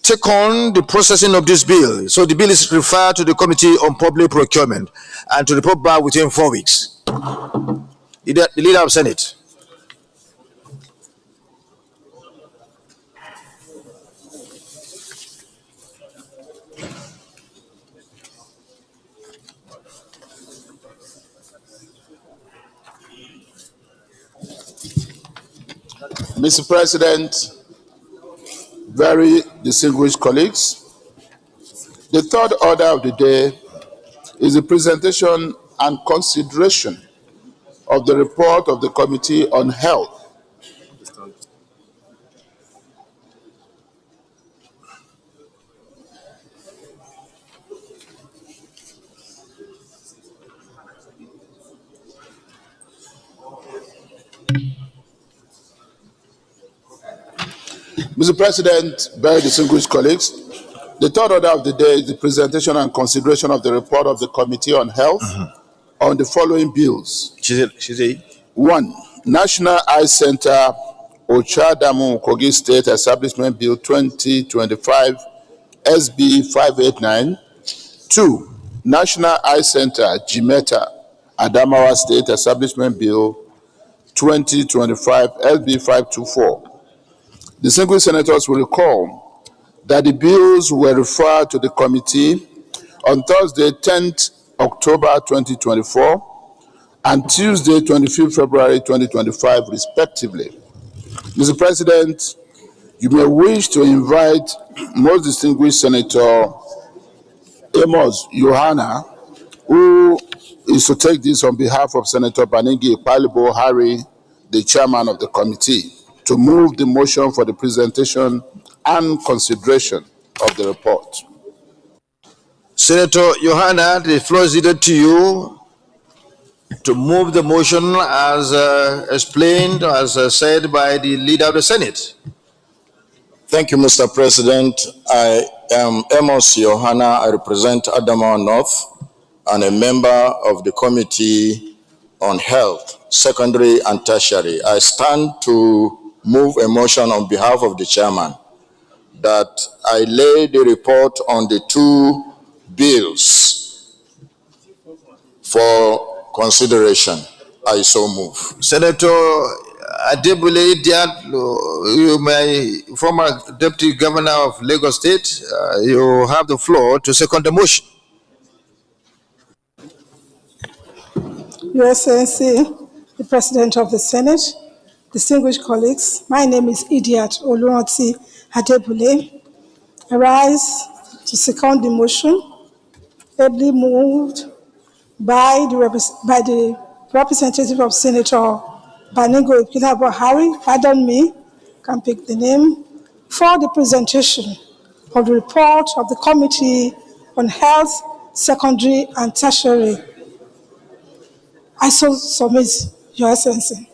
take on the processing of this bill. So the bill is referred to the Committee on Public Procurement and to report back within 4 weeks. The Leader of Senate. Mr. President, very distinguished colleagues, the third order of the day is the presentation and consideration of the report of the Committee on Health. Mr. President, very distinguished colleagues, the third order of the day is the presentation and consideration of the report of the Committee on Health on the following bills. 1. National Eye Center Ochadamu Kogi State Establishment Bill 2025 SB 589. 2. National Eye Center Jimeta Adamawa State Establishment Bill 2025 SB 524. Distinguished senators will recall that the bills were referred to the committee on Thursday, 10th October 2024 and Tuesday, 25th February 2025, respectively. Mr. President, you may wish to invite most distinguished Senator Amos Yohana, who is to take this on behalf of Senator Baningi Palibo Harry, the chairman of the committee, to move the motion for the presentation and consideration of the report. Senator Yohana, the floor is either to you to move the motion as explained, as said by the leader of the Senate. Thank you, Mr. President. I am Amos Yohana. I represent Adamawa North and a member of the Committee on Health, Secondary and Tertiary. I stand to move a motion on behalf of the chairman that I lay the report on the two bills for consideration. I so move. Senator Adebule Diallo, my former Deputy Governor of Lagos State, you have the floor to second the motion. Your Excellency, the President of the Senate, distinguished colleagues, my name is Idiat Oluranti Adebule. I rise to second the motion, ably moved by the representative of Senator Baningo Ipilabo Harry, pardon me, can pick the name, for the presentation of the report of the Committee on Health, Secondary and Tertiary. I so submit, Your Excellency.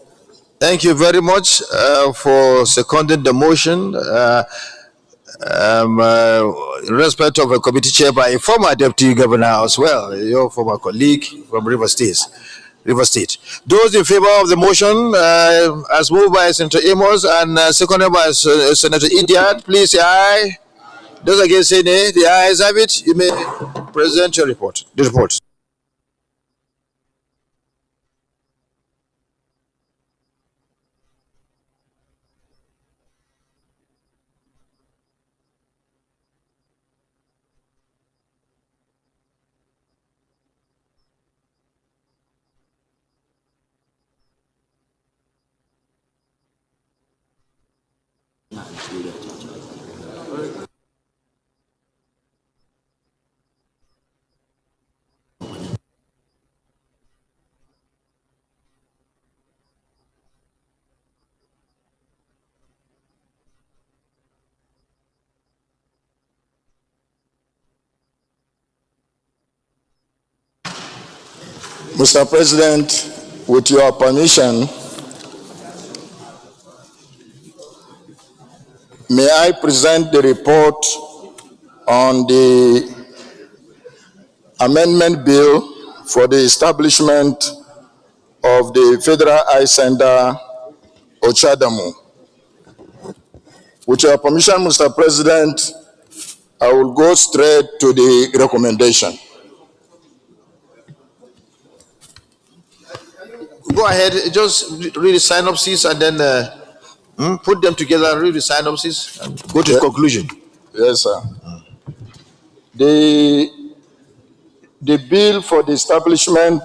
Thank you very much for seconding the motion. In respect of a committee chair by a former deputy governor as well, your former colleague from River State. Those in favor of the motion, as moved by Senator Amos and seconded by Senator Idiat, please say aye. Those against say nay. The ayes have it. You may present your report. The report. Mr. President, with your permission, may I present the report on the amendment bill for the establishment of the Federal Eye Center, Ochadamu. With your permission, Mr. President, I will go straight to the recommendation. Go ahead, just read the synopsis and then put them together, read the synopsis, and go to the conclusion. Yes, sir. The bill for the establishment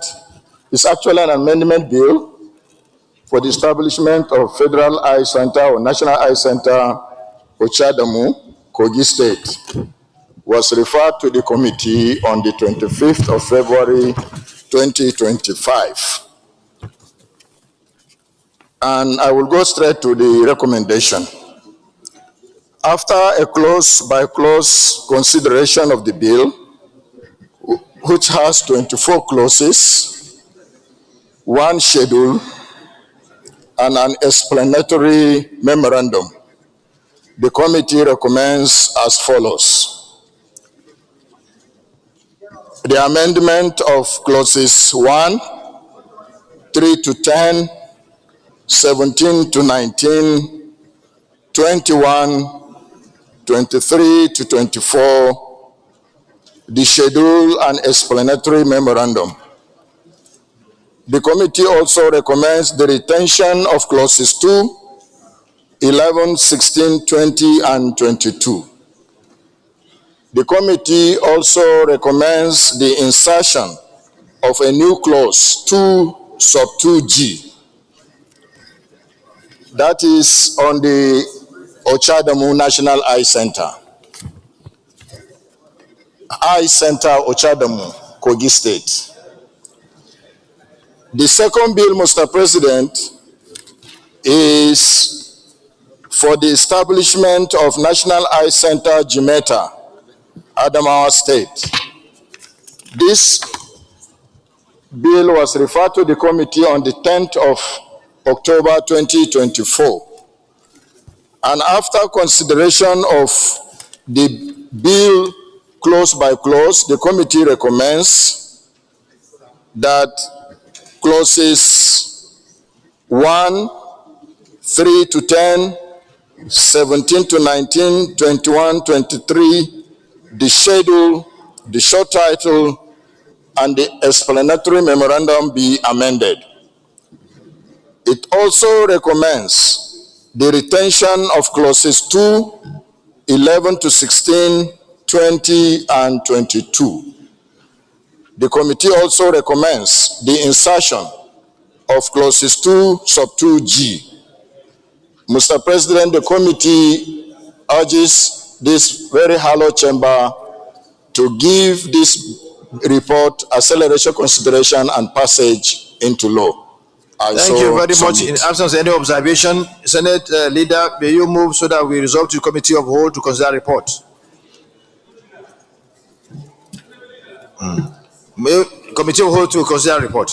is actually an amendment bill for the establishment of Federal Eye Center or National Eye Center, Ochadamu, Kogi State. Was referred to the committee on the 25th of February, 2025. And I will go straight to the recommendation. After a close-by-close consideration of the bill, which has 24 clauses, one schedule, and an explanatory memorandum, the committee recommends as follows. The amendment of clauses 1, 3 to 10, 17 to 19, 21, 23 to 24, the schedule and explanatory memorandum. The committee also recommends the retention of clauses 2, 11, 16, 20, and 22. The committee also recommends the insertion of a new clause 2 sub 2G, that is on the Ochadamu National Eye Center. Eye Center Ochadamu, Kogi State. The second bill, Mr. President, is for the establishment of National Eye Center Jimeta, Adamawa State. This bill was referred to the committee on the 10th of October 2024. And after consideration of the bill clause by clause, the committee recommends that clauses 1, 3 to 10, 17 to 19, 21, 23, the schedule, the short title, and the explanatory memorandum be amended. It also recommends the retention of clauses 2, 11 to 16, 20, and 22. The committee also recommends the insertion of clauses 2 sub 2G. Mr. President, the committee urges this very hallowed chamber to give this report acceleration, consideration, and passage into law. Thank you very much. In absence of any observation, Senate Leader, may you move so that we resolve to the Committee of Whole to consider report. Committee of Whole to consider report.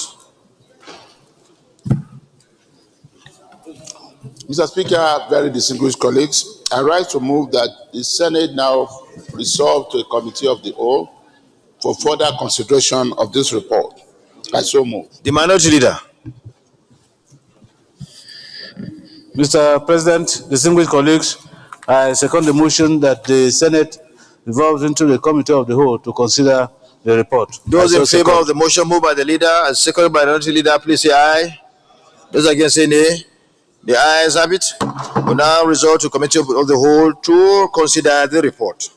Mr. Speaker, very distinguished colleagues, I rise to move that the Senate now resolve to a Committee of the Whole for further consideration of this report. I so move. The Minority Leader. Mr. President, distinguished colleagues, I second the motion that the Senate resolves into the Committee of the Whole to consider the report. Those in favor of the motion moved by the leader and seconded by the Minority Leader, please say aye. Those against say nay. The ayes have it. We now resort to Committee of the Whole to consider the report.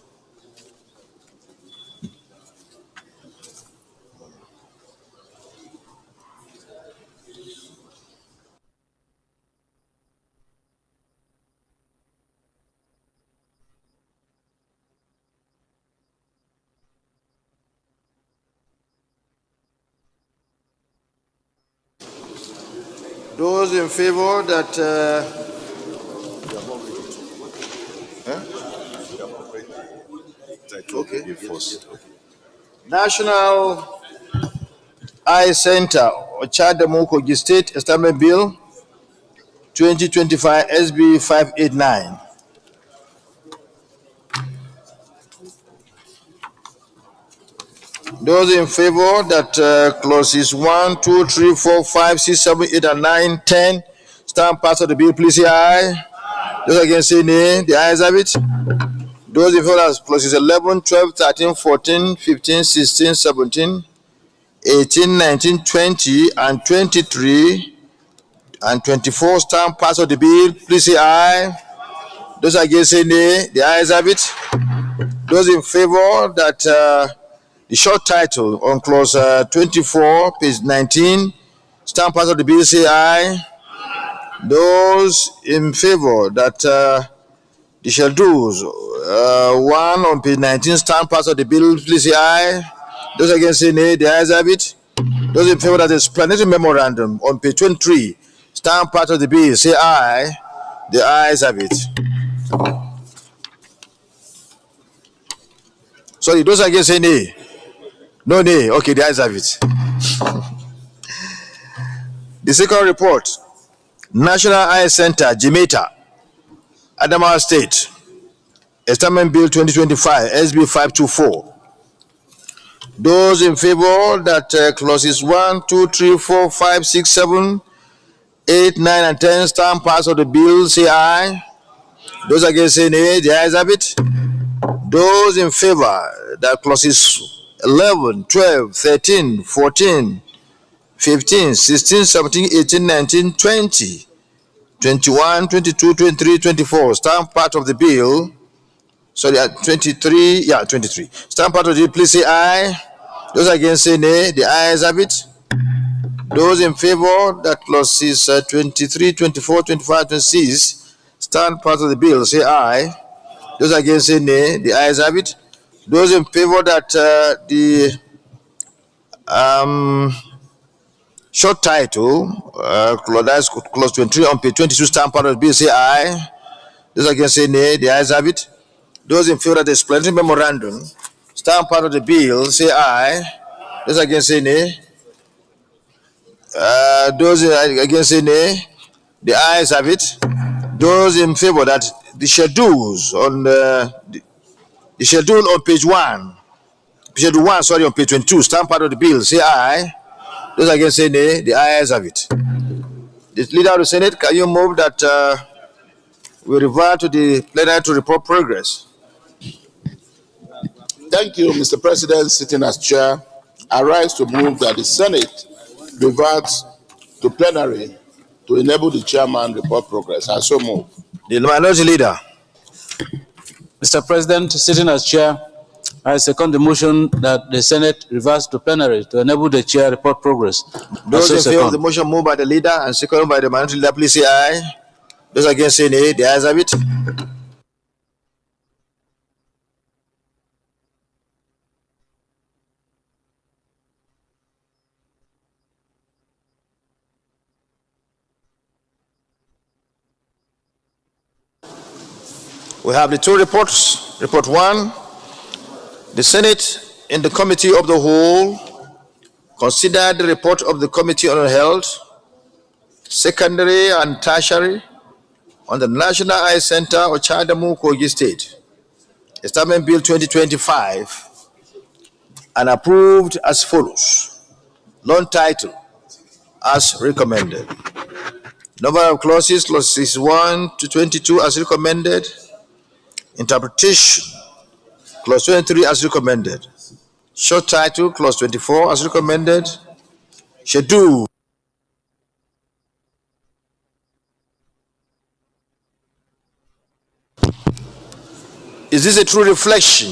Those in favor that National Eye Center Ochadamu Kogi State Establishment Bill 2025 SB 589. Those in favor that clauses 1, 2, 3, 4, 5, 6, 7, 8, and 9, 10 stand part of the bill, please say aye. Those against say nay. The ayes have it. Those in favor that clauses 11, 12, 13, 14, 15, 16, 17, 18, 19, 20, and 23, and 24 stand part of the bill, please say aye. Those against say nay. The ayes have it. Those in favor that the short title on clause 24, page 19, stand part of the bill, say aye. Those in favor that the schedules 1 on page 19 stand part of the bill, please say aye. Those against say nay. The ayes have it. Those in favor that the explanatory memorandum on page 23 stand part of the bill, say aye. The ayes have it. Sorry, those against say nay. No nay. Okay, the ayes have it. The second report, National Eye Center, Jimeta, Adamawa State, Establishment Bill 2025, SB 524. Those in favor that clauses 1, 2, 3, 4, 5, 6, 7, 8, 9, and 10 stand parts of the bill, say aye. Those against say nay. The ayes have it. Those in favor that clauses 11, 12, 13, 14, 15, 16, 17, 18, 19, 20, 21, 22, 23, 24 stand part of the bill. Sorry, 23, 23. Stand part of the bill, please say aye. Those against say nay. The ayes have it. Those in favor that clauses 23, 24, 25, 26 stand part of the bill, say aye. Those against say nay. The ayes have it. Those in favor that the short title, that's clause 23 on page 22 stand part of the bill, say aye. Those against say nay. The ayes have it. Those in favor that the explanatory memorandum stand part of the bill, say aye. Those against say nay. Those against say nay. The ayes have it. Those in favor that the schedules on the schedule on page 1, schedule 1, sorry, on page 22, stand part of the bill, say aye. Those against say nay. The ayes have it. The leader of the Senate, can you move that we revert to the plenary to report progress? Thank you, Mr. President. Sitting as chair, I rise to move that the Senate reverts to plenary to enable the chairman report progress. I so move. The minority leader. Mr. President, sitting as chair, I second the motion that the Senate reverts to plenary to enable the chair report progress. Those in favor of the motion moved by the leader and seconded by the minority leader, please say aye. Those against say nay. The ayes have it. We have the two reports. Report 1, the Senate in the Committee of the Whole considered the report of the Committee on Health, Secondary and Tertiary on the National Eye Center of Chadamu, Kogi State, Establishment Bill 2025, and approved as follows. Long title, as recommended. Number of clauses, clauses 1 to 22 as recommended. Interpretation, clause 23 as recommended. Short title, clause 24 as recommended. Schedule. Is this a true reflection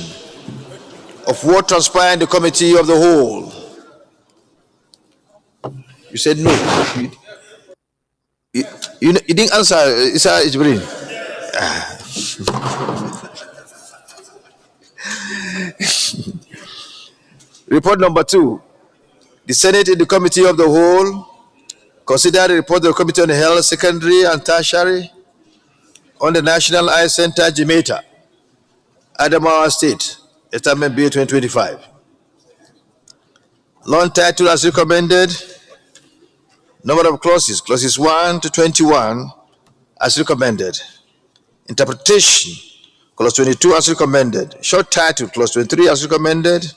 of what transpired in the Committee of the Whole? You said no. You didn't answer, Isa Ibrahim. Report number 2. The Senate in the Committee of the Whole considered the report of the Committee on Health, Secondary and Tertiary on the National Eye Center, Jamaica, Adamawa State, Establishment Bill 2025. Long title as recommended. Number of clauses, clauses 1 to 21 as recommended. Interpretation, clause 22 as recommended. Short title, clause 23 as recommended.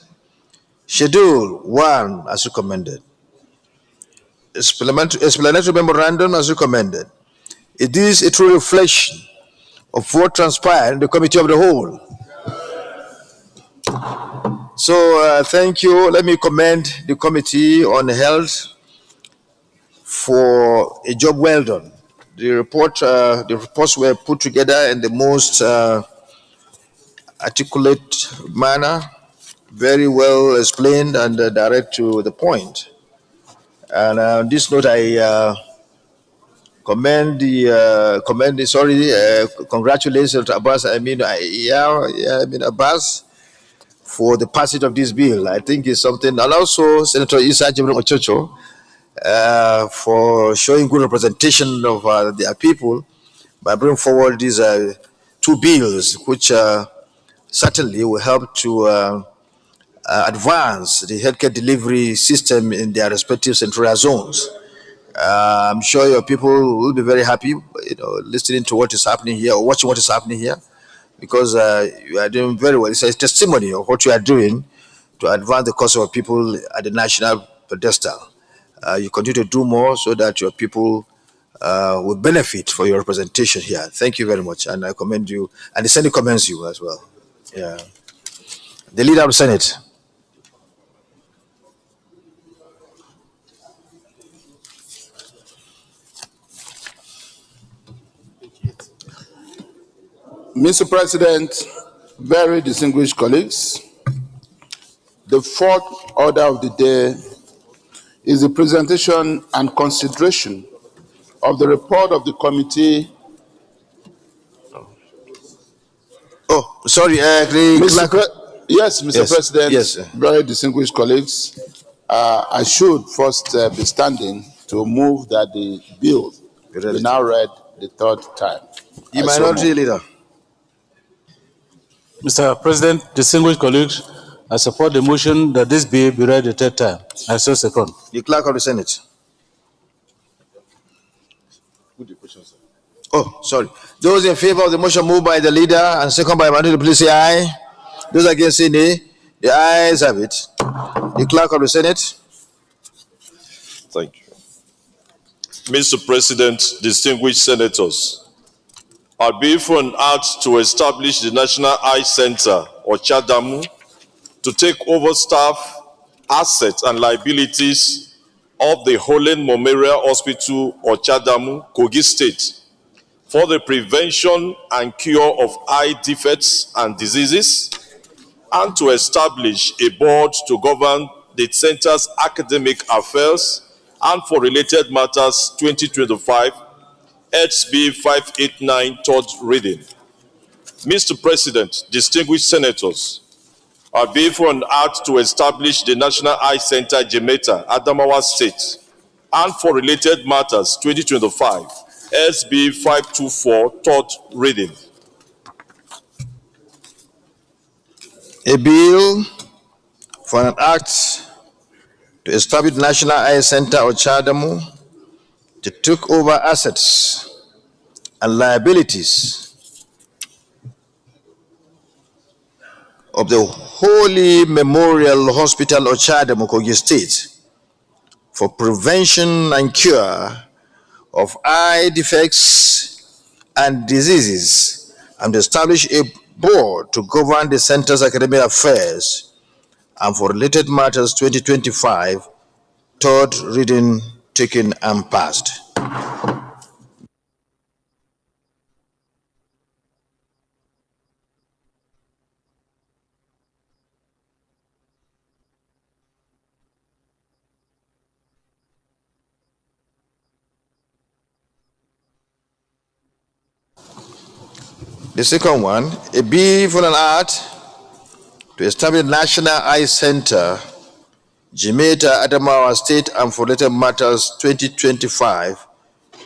Schedule 1 as recommended. Explanatory memorandum as recommended. It is a true reflection of what transpired in the Committee of the Whole. So thank you. Let me commend the Committee on Health for a job well done. The reports were put together in the most articulate manner, very well explained and direct to the point. And on this note, I congratulations to Abbas Abbas for the passage of this bill. I think it's something, and also Senator Isa Jibril Ochocho for showing good representation of their people by bringing forward these two bills, which certainly will help to advance the healthcare delivery system in their respective central zones. I'm sure your people will be very happy, listening to what is happening here or watching what is happening here, because you are doing very well. It's a testimony of what you are doing to advance the cause of our people at the national pedestal. You continue to do more so that your people will benefit for your representation here. Thank you very much, and I commend you, and the Senate commends you as well. Yeah. The Leader of the Senate. Mr. President, very distinguished colleagues, the fourth order of the day is the presentation and consideration of the report of the committee. Oh, sorry, yes, Mr. Yes, President, yes. very distinguished colleagues, I should first be standing to move that the bill be now read the third time. The Minority Leader. Mr. President, distinguished colleagues, I support the motion that this bill be read the third time. I so second. The Clerk of the Senate. Oh, sorry. Those in favor of the motion moved by the Leader and second by Minority, please say aye. Those against say nay. The ayes have it. The Clerk of the Senate. Thank you. Mr. President, distinguished senators, I bill for an act to establish the National Eye Center, or CHADAMU, to take over staff, assets, and liabilities of the Holland Memorial Hospital, or CHADAMU, Kogi State, for the prevention and cure of eye defects and diseases, and to establish a board to govern the center's academic affairs and for related matters 2025, HB 589, third reading. Mr. President, distinguished senators, I bill for an act to establish the National Eye Center, Jemeta, Adamawa State, and for related matters 2025, SB 524, third reading. A bill for an act to establish the National Eye Center, or CHADAMU, to take over assets and liabilities of the Holy Memorial Hospital, or CHADAMU, Kogi State, for prevention and cure of eye defects and diseases, and to establish a board to govern the center's academic affairs and for related matters 2025, third reading taken and passed. The second one, a bill for an act to establish National Eye Center, Jemeta, Adamawa State, and for related matters 2025,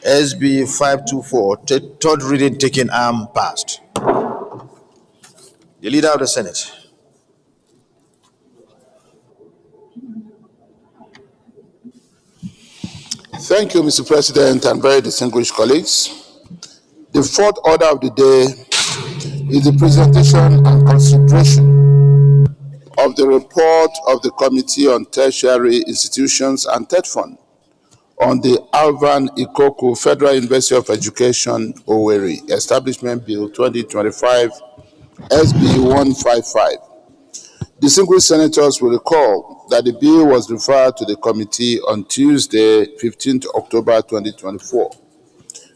SB 524, third reading taken and passed. The Leader of the Senate. Thank you, Mr. President, and very distinguished colleagues. The fourth order of the day is the presentation and consideration of the report of the Committee on Tertiary Institutions and TED Fund on the Alvan Ikoku Federal University of Education, Owerri, Establishment Bill 2025, SB 155. Distinguished senators will recall that the bill was referred to the committee on Tuesday, 15th October 2024.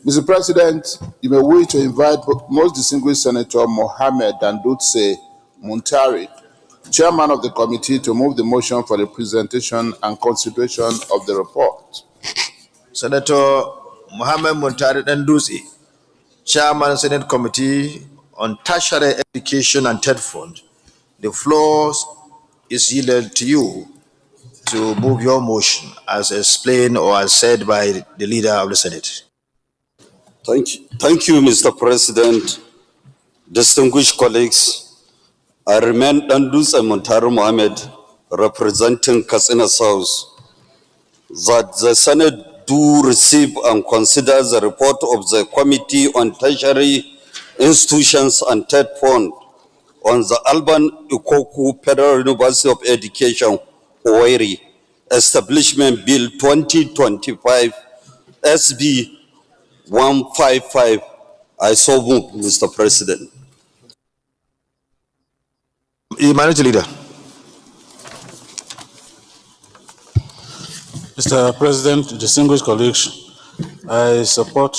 Mr. President, you may wish to invite most distinguished Senator Mohammed Dandutse Muntari, Chairman of the committee, to move the motion for the presentation and consideration of the report. Senator Mohammed Muntari Dandutse, Chairman Senate Committee on Tertiary Education and TED Fund, the floor is yielded to you to move your motion as explained or as said by the Leader of the Senate. Thank you, Mr. President. Distinguished colleagues, I remain Dandutse Muntari Mohammed, representing Katsina South, that the Senate do receive and consider the report of the Committee on Tertiary Institutions and TED Fund on the Alvan Ikoku Federal University of Education, Owerri, Establishment Bill 2025, SB 155. I so move, Mr. President. Minority Leader. Mr. President, distinguished colleagues, I support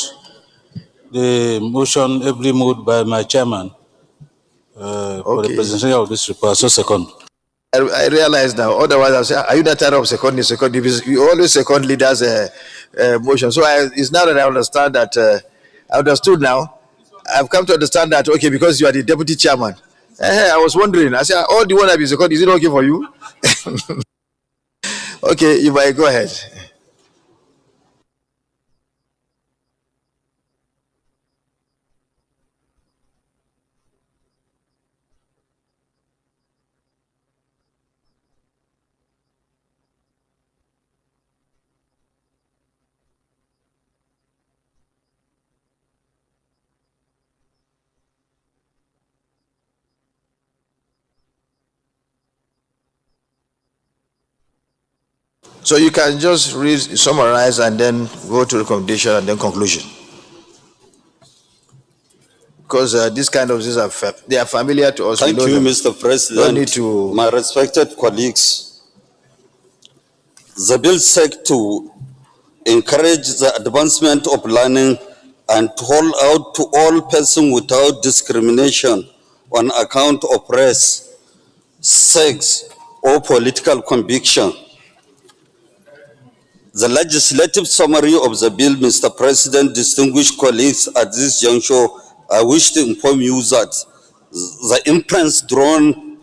the motion ably moved by my chairman for the presentation of this report. So second. I realize now. Otherwise, I'll say, are you not tired of seconding? You always second leaders' motion. So it's now that I understand that, I understood now. I've come to understand that, okay, because you are the deputy chairman. I was wondering. I said, all the one that be second, is it okay for you? Okay, you might go ahead. So you can just read, summarize, and then go to recommendation and then conclusion. Because this kind of things they are familiar to us. Thank you, Mr. President. Don't need to. My respected colleagues, the bill seeks to encourage the advancement of learning and to hold out to all persons without discrimination on account of race, sex, or political conviction. The legislative summary of the bill, Mr. President, distinguished colleagues, at this juncture, I wish to inform you that the inference drawn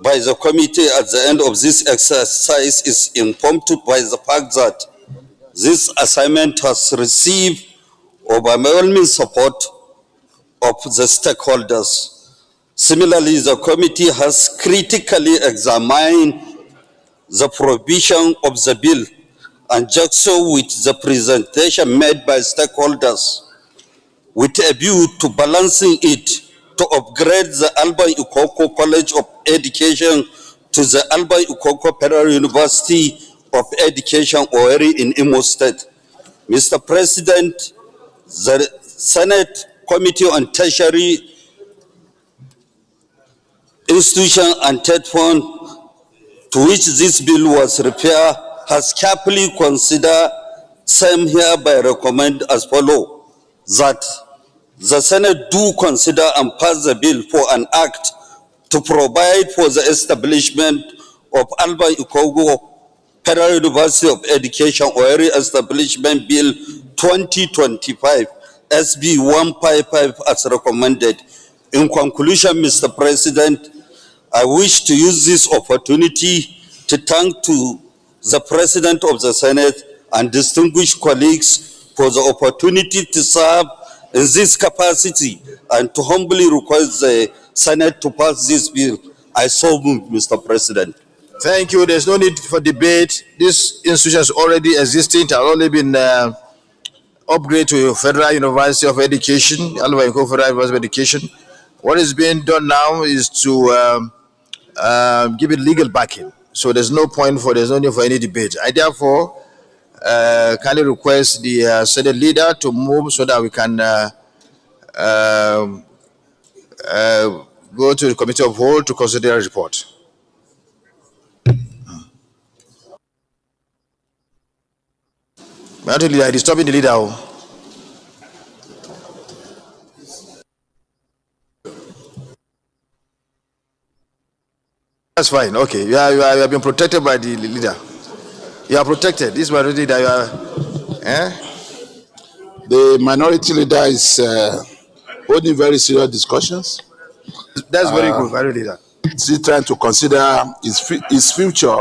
by the committee at the end of this exercise is informed by the fact that this assignment has received overwhelming support of the stakeholders. Similarly, the committee has critically examined the provision of the bill and juxtaposed with the presentation made by stakeholders with a view to balancing it to upgrade the Alban Ikoko College of Education to the Alban Ikoko Federal University of Education, Owerri in Imo State. Mr. President, the Senate Committee on Tertiary Institution and Third Fund, to which this bill was referred, has carefully considered same hereby recommend as follow, that the Senate do consider and pass the bill for an act to provide for the establishment of Alban Ikoko Federal University of Education, Owerri Establishment Bill 2025, SB 155 as recommended. In conclusion, Mr. President, I wish to use this opportunity to thank to the President of the Senate and distinguished colleagues for the opportunity to serve in this capacity and to humbly request the Senate to pass this bill. I so move, Mr. President. Thank you. There's no need for debate. This institution is already existing. It has already been upgraded to Federal University of Education, Alban Ikoko Federal University of Education. What is being done now is to give it legal backing. So there's no need for any debate. I therefore kindly request the Senate leader to move so that we can go to the Committee of Whole to consider a report. Minority Leader, disturbing the leader. That's fine. Okay, you have been protected by the leader. You are protected. This minority leader, you are. The minority leader is holding very serious discussions. That's very good, minority leader. Still trying to consider his future.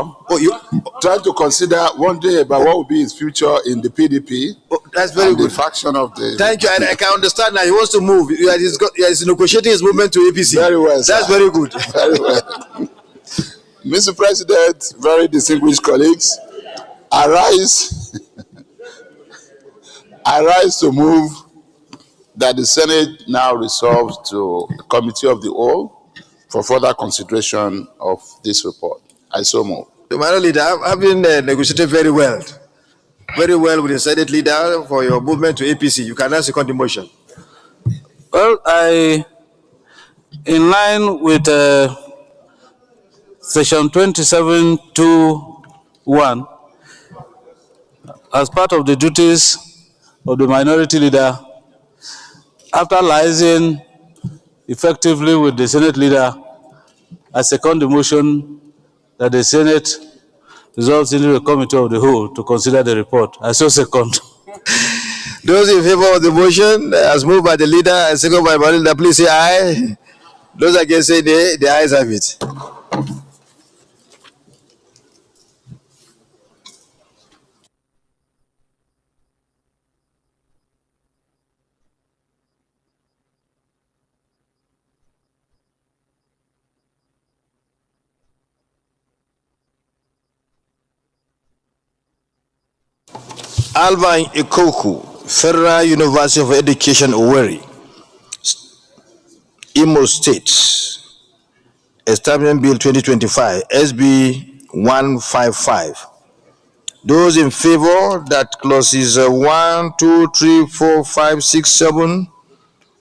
Trying to consider one day about what will be his future in the PDP. That's very good. The faction of the. Thank you. I can understand now. He wants to move. He's negotiating his movement to APC. Very well. That's very good. Very well. Mr. President, very distinguished colleagues, I rise to move that the Senate now resolves to the Committee of the Whole for further consideration of this report. I so move. The minority leader, having negotiated very well. very well with the Senate leader for your movement to APC. You can now second the motion. Well, in line with Section 27(2)(1, as part of the duties of the minority leader, after liaising effectively with the Senate leader, I second the motion that the Senate resolves into the committee of the whole to consider the report. I so second. Those in favor of the motion, as moved by the leader and seconded by the leader, please say aye. Those against say nay. The ayes have it. Alvin Ikoku, Federal University of Education, Owerri, Imo State, Establishment Bill 2025, SB 155. Those in favor that clauses 1, 2, 3, 4, 5, 6, 7,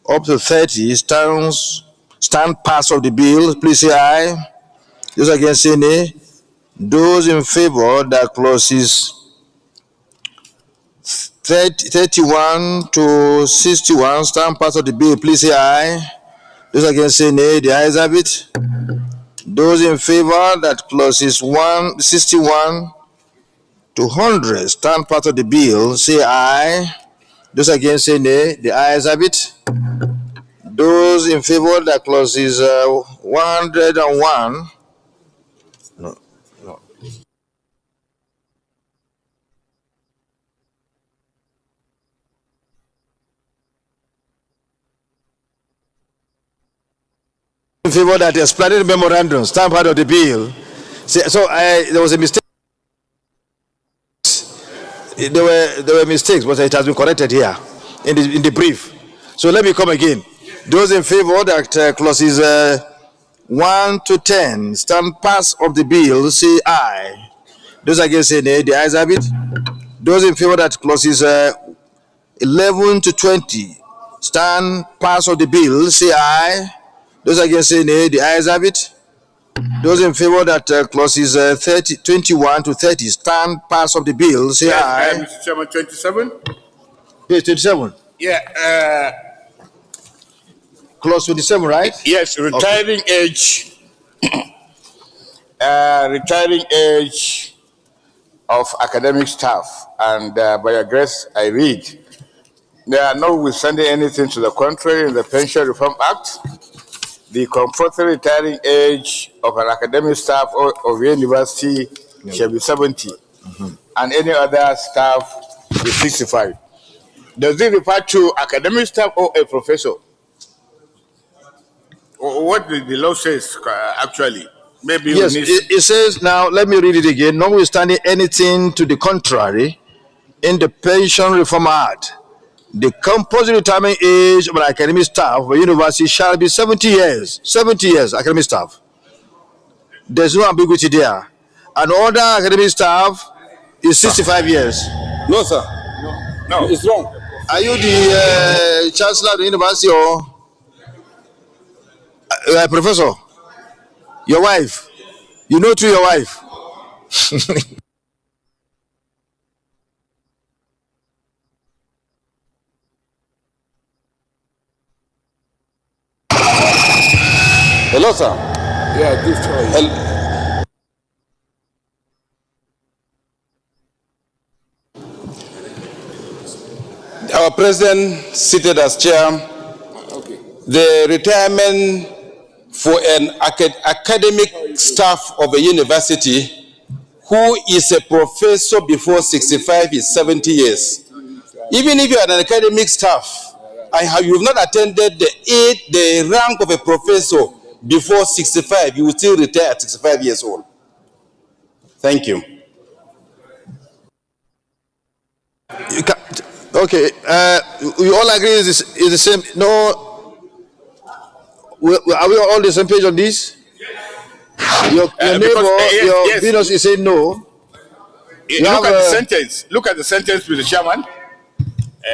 up to 30 stand pass of the bill, please say aye. Those against say nay. Those in favor that clauses 31 to 61 stand pass of the bill, please say aye. Those against say nay. The ayes have it. Those in favor that clauses 61 to 100 stand part of the bill, say aye. Those against say nay. The ayes have it. Those in favor that clauses 101. No. In favor that the explanatory memorandum stand part of the bill. So there was a mistake. There were mistakes, but it has been corrected here in the brief. So let me come again. Those in favor that clauses 1 to 10 stand pass of the bill, say aye. Those against say nay. The ayes have it. Those in favor that clauses 11 to 20 stand pass of the bill, say aye. Those against say nay. The ayes have it. Those in favor that clauses 21 to 30 stand pass of the bill, say aye. Mr. Chairman, 27? Page 27. Yeah. Clause 27, right? Yes, retiring age. Retiring age of academic staff. And by your grace, I read, there are notwithstanding anything to the contrary in the Pension Reform Act. The compulsory retiring age of an academic staff of a university shall be 70, and any other staff is 65. Does it refer to academic staff or a professor? What the law says, actually? Maybe yes, it says, now let me read it again. Notwithstanding anything to the contrary in the Pension Reform Act, the compulsory retirement age of an academic staff of a university shall be 70 years. 70 years, academic staff. There's no ambiguity there. And other academic staff is 65 years. No, sir. No, it's wrong. Are you the chancellor of the university or professor? Your wife? You know through your wife? Hello, sir. Yeah, give choice. Our president seated as chair. Okay. The retirement for an academic staff of a university who is a professor before 65 is 70 years. Even if you are an academic staff, you have not attended the rank of a professor before 65, you will still retire at 65 years old. Thank you. Okay, we all agree is the same. No, are we all the same page on this? Your neighbor, yes. Venus is saying no. Look at the sentence. Look at the sentence, Mr. Chairman.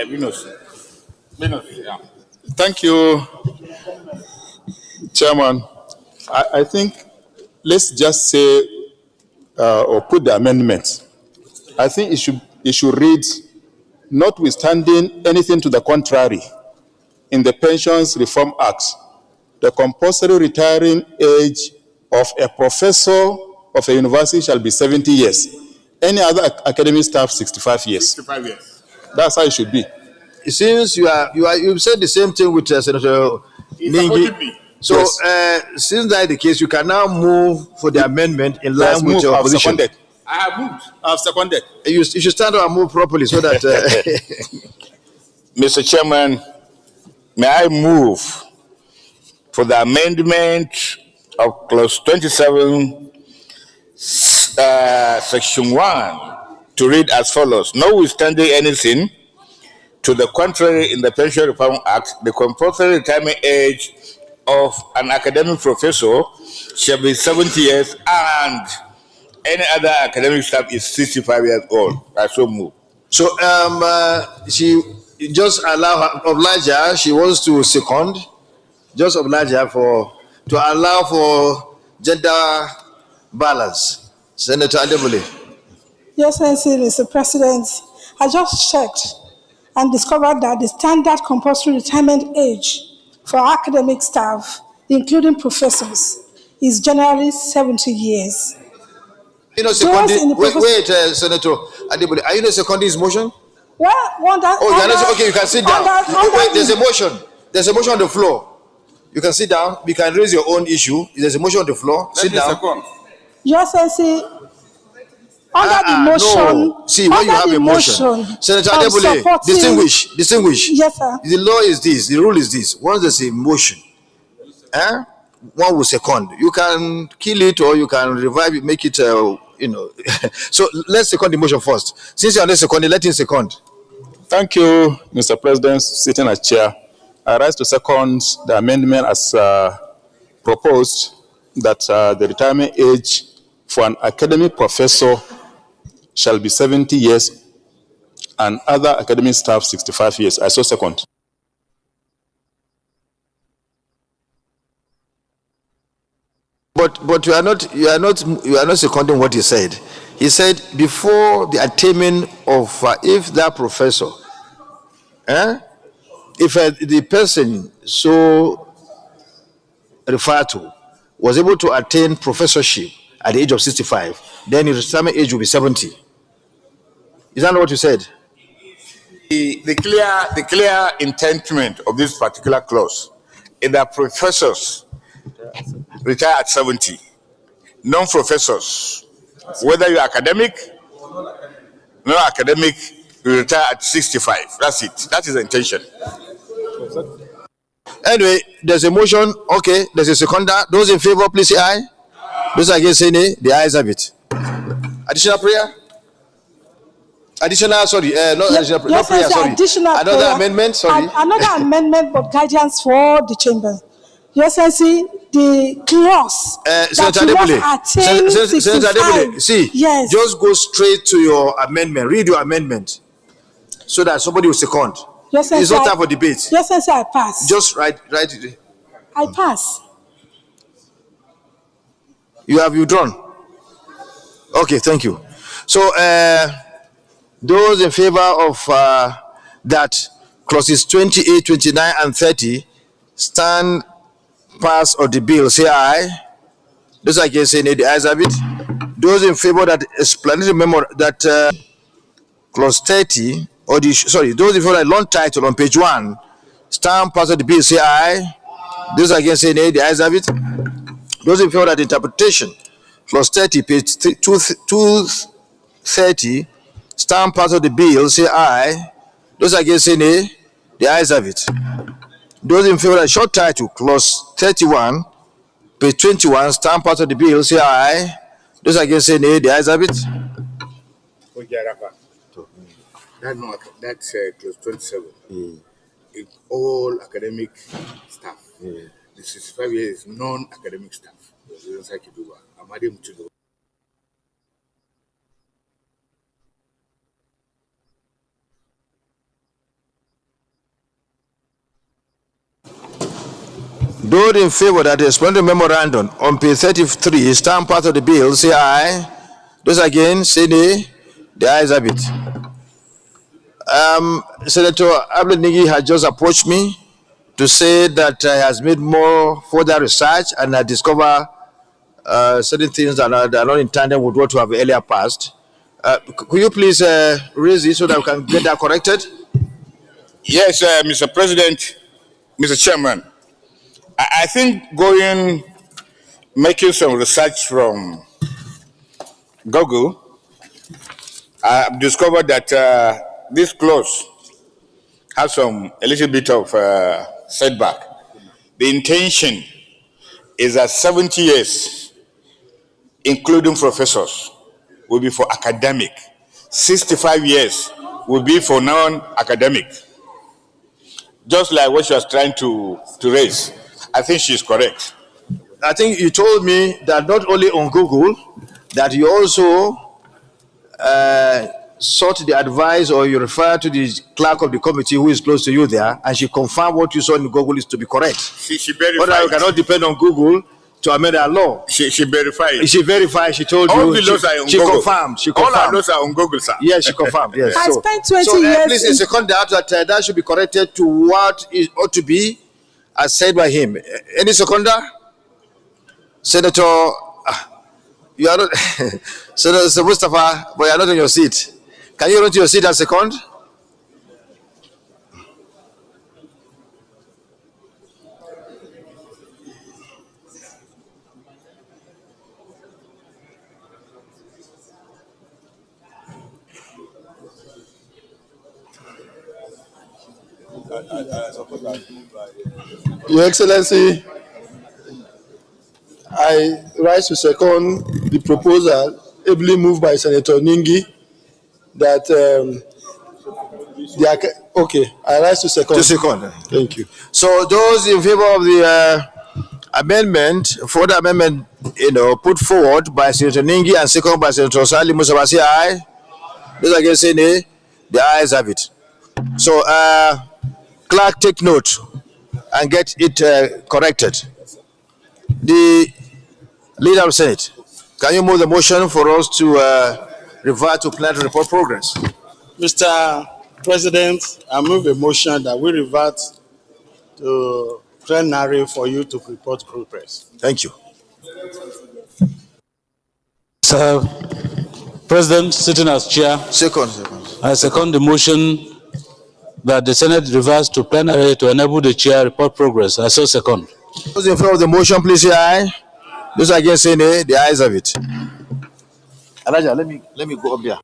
Minos, yeah. Thank you, Chairman. I think let's just say or put the amendment. I think it should read, notwithstanding anything to the contrary, in the Pensions Reform Act, the compulsory retiring age of a professor of a university shall be 70 years. Any other academic staff, 65 years. 65 years. That's how it should be. Since you said the same thing with Senator Ningi. So, Yes. since that is the case, you can now move for the amendment in line Yes, with move. your I've opposition. seconded. I have moved. I've seconded. You should stand up and move properly so that. Mr. Chairman, may I move for the amendment of clause 27, section 1, to read as follows. Notwithstanding anything to the contrary in the Pension Reform Act, the compulsory retirement age of an academic professor shall be 70 years and any other academic staff is 65 years old. I so move. So, she just oblige her. She wants to second. Just oblige her to allow for gender balance. Senator Adebule. Yes, Mr. President. I just checked and discovered that the standard compulsory retirement age for academic staff, including professors, is generally 70 years. You know, wait, Senator Adebule, are you not seconding his motion? Well, Okay, you can sit down. Wait, there's a motion. There's a motion on the floor. You can sit down. You can raise your own issue. There's a motion on the floor. Sit down. Yes, under the motion. No. See, when you have a motion, Senator Adebule, distinguish. Yes, sir. The law is this. The rule is this. Once there's a motion, one will second. You can kill it or you can revive it, make it, So let's second the motion first. Since you're not seconding, let him second. Thank you, Mr. President, sitting as chair. I rise to second the amendment as proposed that the retirement age for an academic professor shall be 70 years and other academic staff 65 years. I so second. But you are not seconding what he said. He said before the attainment of if that professor, if the person so referred to was able to attain professorship at the age of 65, then his retirement age will be 70. Is that not what you said? The clear intentment of this particular clause is that professors retire at 70. Non-professors, whether you're academic, non-academic, you retire at 65. That's it. That is the intention. Anyway, there's a motion. Okay, there's a seconder. Those in favor, please say aye. Those against, say nay. The ayes have it. Additional prayer? Additional, sorry, additional prayer. Yes, No prayer, sorry. Another prayer. amendment, sorry. Another amendment, but guidance for the chamber. Yes, the clause Senator Adebule, Senator Adebule, see, just go straight to your amendment. Read your amendment so that somebody will second. Yes, it's not time for debate. Yes, I pass. Just write it. I pass. You have withdrawn. Okay, thank you. So, those in favor of that clauses 28, 29, and 30 stand pass of the bill, say aye. Those against, say nay. The ayes have it. Those in favor that explanatory memo that clause 30 or those in favor that long title on page 1 stand pass of the bill, say aye. Those against, say nay. The ayes have it. Those in favor that interpretation clause 30 page 230 stand pass of the bill, say aye. Those against, say nay. The ayes have it. Those in favor of short title, clause 31, page 21, stand part of the bill, say aye. Those against, say nay. The ayes have it. That's clause 27. In all academic staff. The 65 years is non-academic staff. Those in favor that the explanatory memorandum on page 33 stand part of the bill, say aye. Those against, say nay. The ayes have it. Senator Abel-Nigi has just approached me to say that he has made more further research and has discovered certain things that are not in tandem with what we have earlier passed. Could you please raise it so that we can get that corrected? Yes, Mr. President, Mr. Chairman. I think making some research from Google, I've discovered that this clause has a little bit of setback. The intention is that 70 years, including professors, will be for academic. 65 years will be for non-academic. Just like what she was trying to raise. I think she's correct. I think you told me that not only on Google, that you also sought the advice, or you refer to the clerk of the committee who is close to you there, and she confirmed what you saw in Google is to be correct. She verified. But you cannot depend on Google to amend our law. She verified. She verified. She told all you. The laws are on she Google. Confirmed. She confirmed. All our laws are on Google, sir. Yes, she confirmed. Yes. I spent 20 years. Please, a second that that should be corrected to what is ought to be, as said by him. Any seconder? Senator, you are not. Senator Mustafa, but you are not on your seat. Can you run to your seat as second? Your Excellency, I rise to second the proposal ably moved by Senator Ningi that okay, I rise to second. To second. Thank you. So those in favor of the amendment, further amendment, put forward by Senator Ningi and second by Senator Sali Musawa, say aye. Those against, say nay. The ayes have it. So, clerk, take note and get it corrected. The leader of the Senate, can you move the motion for us to revert to plenary report progress? Mr. President, I move a motion that we revert to plenary for you to report progress. Thank you. Sir President, sitting as chair, I second the motion that the Senate reverts to plenary to enable the chair report progress. I so second. Those in favor of the motion, please say aye. Those against, say nay. The ayes have it. Elijah, let me go up there.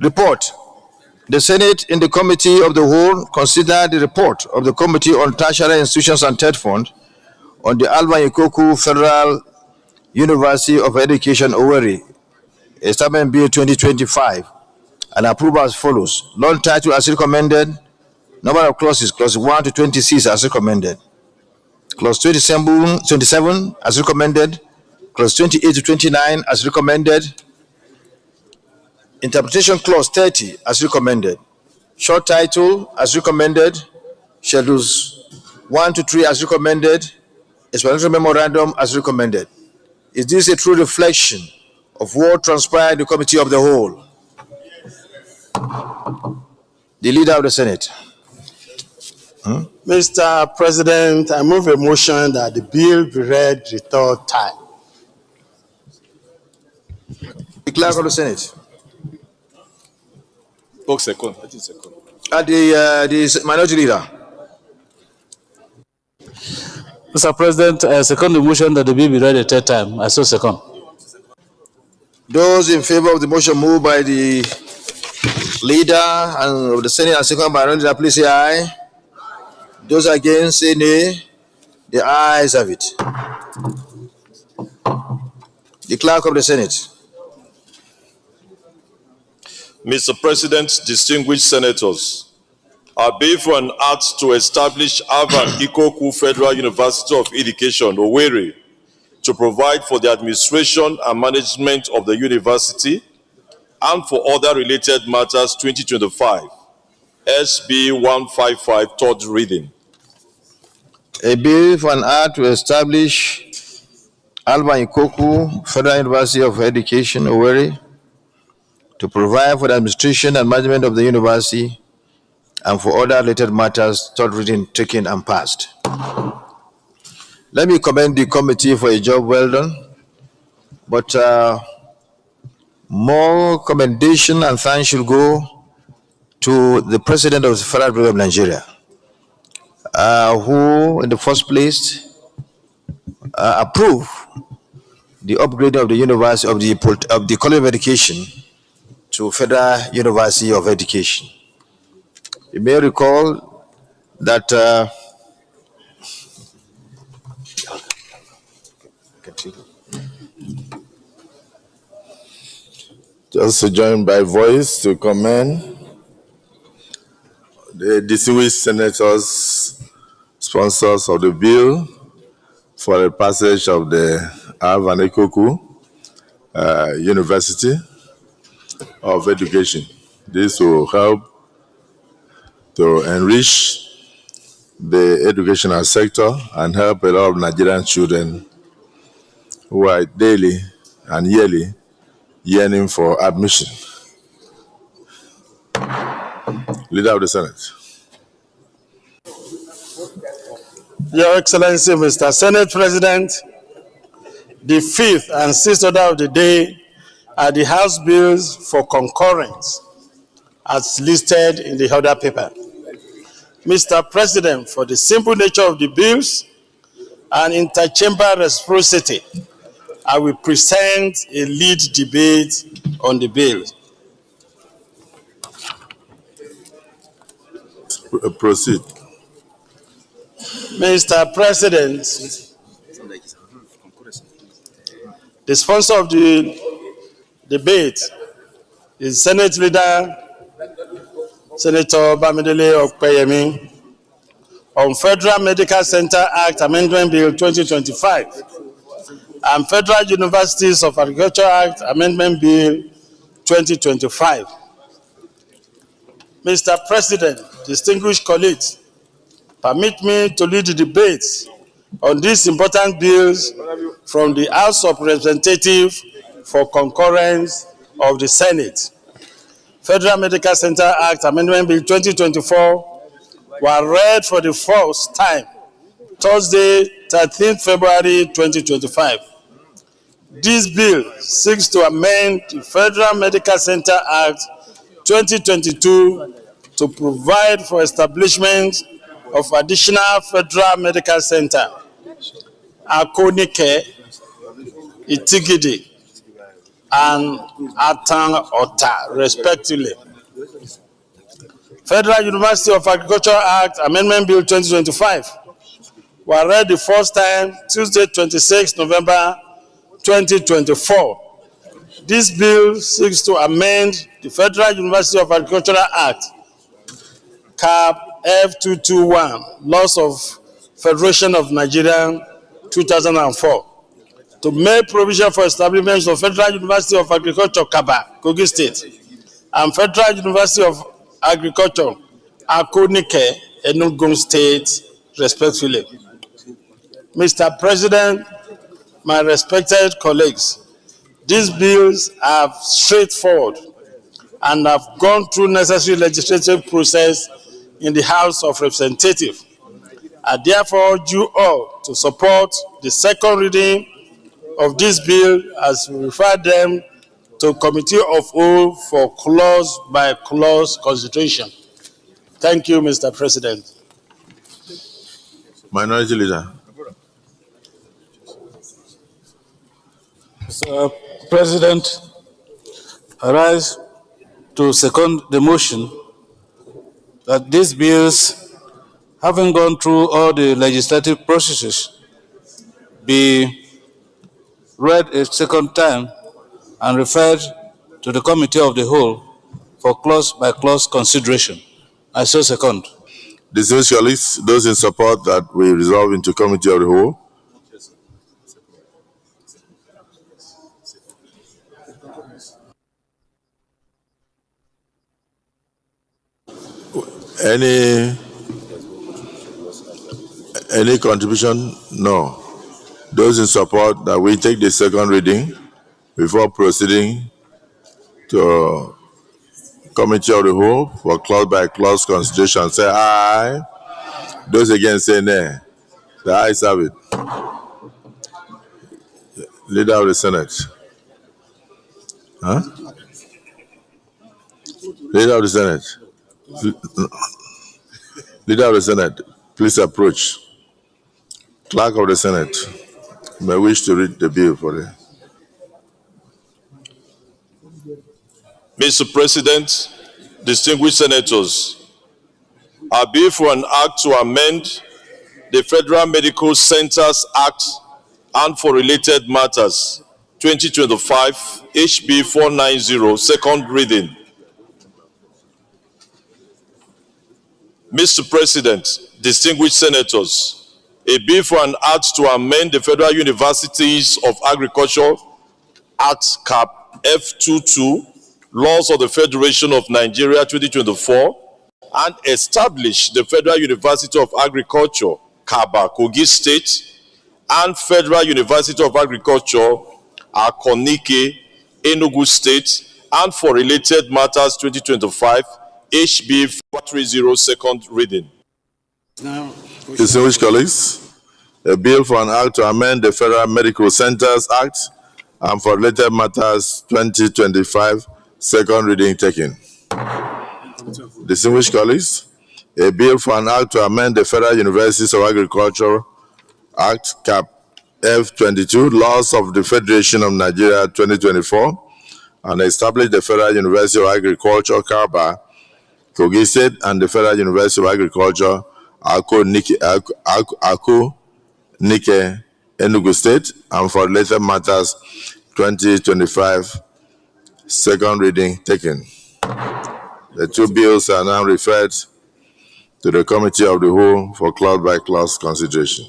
Report. The Senate, in the Committee of the Whole, considered the report of the Committee on Tertiary Institutions and Third Fund on the Alvan Ikoku Federal University of Education, Owerri, Establishment Bill 2025, and approval as follows. Long title as recommended. Number of clauses, clause 1 to 26 as recommended. Clause 27 as recommended. Clause 28 to 29 as recommended. Interpretation clause 30 as recommended. Short title as recommended. Schedules 1 to 3 as recommended. Explanatory memorandum as recommended. Is this a true reflection of what transpired in the Committee of the Whole? The Leader of the Senate. Mr. President, I move a motion that the bill be read the third time. The Clerk of the Senate. Second. The Minority Leader. Mr. President, I second the motion that the bill be read a third time. I so second. Those in favor of the motion moved by the Leader of the Senate and second by Leader, please say aye. Those against say nay. The ayes have it. The Clerk of the Senate. Mr. President, distinguished senators, I bill for an act to establish Alvan Ikoku Federal University of Education, Owerri, to provide for the administration and management of the university and for other related matters 2025, SB 155, third reading. A bill for an act to establish Alvan Ikoku Federal University of Education, Owerri, to provide for the administration and management of the university and for other related matters, third reading taken and passed. Let me commend the committee for a job well done, but more commendation and thanks should go to the President of the Federal Republic of Nigeria, who in the first place approved the upgrading of the university of the College of Education to Federal University of Education. You may recall that Just to join by voice to commend the distinguished senators, sponsors of the bill for the passage of the Alvan Ikoku University of Education. This will help to enrich the educational sector and help a lot of Nigerian children who are daily and yearly yearning for admission. Leader of the Senate. Your Excellency, Mr. Senate President, the fifth and sixth order of the day are the House bills for concurrence as listed in the order paper. Mr. President, for the simple nature of the bills and interchamber reciprocity, I will present a lead debate on the bill. Proceed. Mr. President, the sponsor of the debate is Senate Leader Senator Bamidele Okpeyemi on Federal Medical Center Act Amendment Bill 2025 and Federal Universities of Agriculture Act Amendment Bill 2025. Mr. President, distinguished colleagues, permit me to lead the debate on these important bills from the House of Representatives for concurrence of the Senate. Federal Medical Center Act Amendment Bill 2024 were read for the first time Thursday, 13th February 2025. This bill seeks to amend the Federal Medical Center Act 2022 to provide for establishment of additional Federal Medical Center, Akonike, Itigidi, and Atang Ota, respectively. Federal University of Agriculture Act Amendment Bill 2025 were read the first time Tuesday, 26 November 2024. This bill seeks to amend the Federal University of Agriculture Act, CAP F221, Laws of Federation of Nigeria 2004, to make provision for establishment of Federal University of Agriculture, Kaba, Kogi State, and Federal University of Agriculture, Akonike, Enugu State, respectively. Mr. President, my respected colleagues, these bills are straightforward and have gone through necessary legislative process in the House of Representatives. I therefore urge you all to support the second reading of this bill as we refer them to Committee of Whole for clause-by-clause consideration. Thank you, Mr. President. Minority Leader. Mr. President, I rise to second the motion that these bills, having gone through all the legislative processes, be read a second time and referred to the Committee of the Whole for clause-by-clause consideration. I so second. Distinguished colleagues, those in support that we resolve into committee of the whole. Any contribution? No. Those in support that we take the second reading before proceeding to committee of the whole for clause by clause consideration say aye. Those against say nay. The ayes have it. Leader of the Senate. Huh? Leader of the Senate. Leader of the Senate, please approach. Clerk of the Senate, may wish to read the bill for you. Mr. President, distinguished senators, I bill for an act to amend the Federal Medical Centers Act and for related matters, 2025, HB 490, second reading. Mr. President, distinguished senators, a bill for an act to amend the Federal Universities of Agriculture Act Cap F22, Laws of the Federation of Nigeria 2024, and establish the Federal University of Agriculture, Kaba, Kogi State, and Federal University of Agriculture, Akonike, Enugu State, and for related matters 2025, HB 430, second reading. Distinguished colleagues, a bill for an act to amend the Federal Medical Centers Act and for related matters 2025, second reading taken. Distinguished colleagues, a bill for an act to amend the Federal Universities of Agriculture Act Cap F22, Laws of the Federation of Nigeria 2024, and establish the Federal University of Agriculture, Kaba, Kogi State, and the Federal University of Agriculture, Akonike, Enugu State, and for later matters 2025, second reading taken. The two bills are now referred to the Committee of the Whole for clause-by-clause consideration.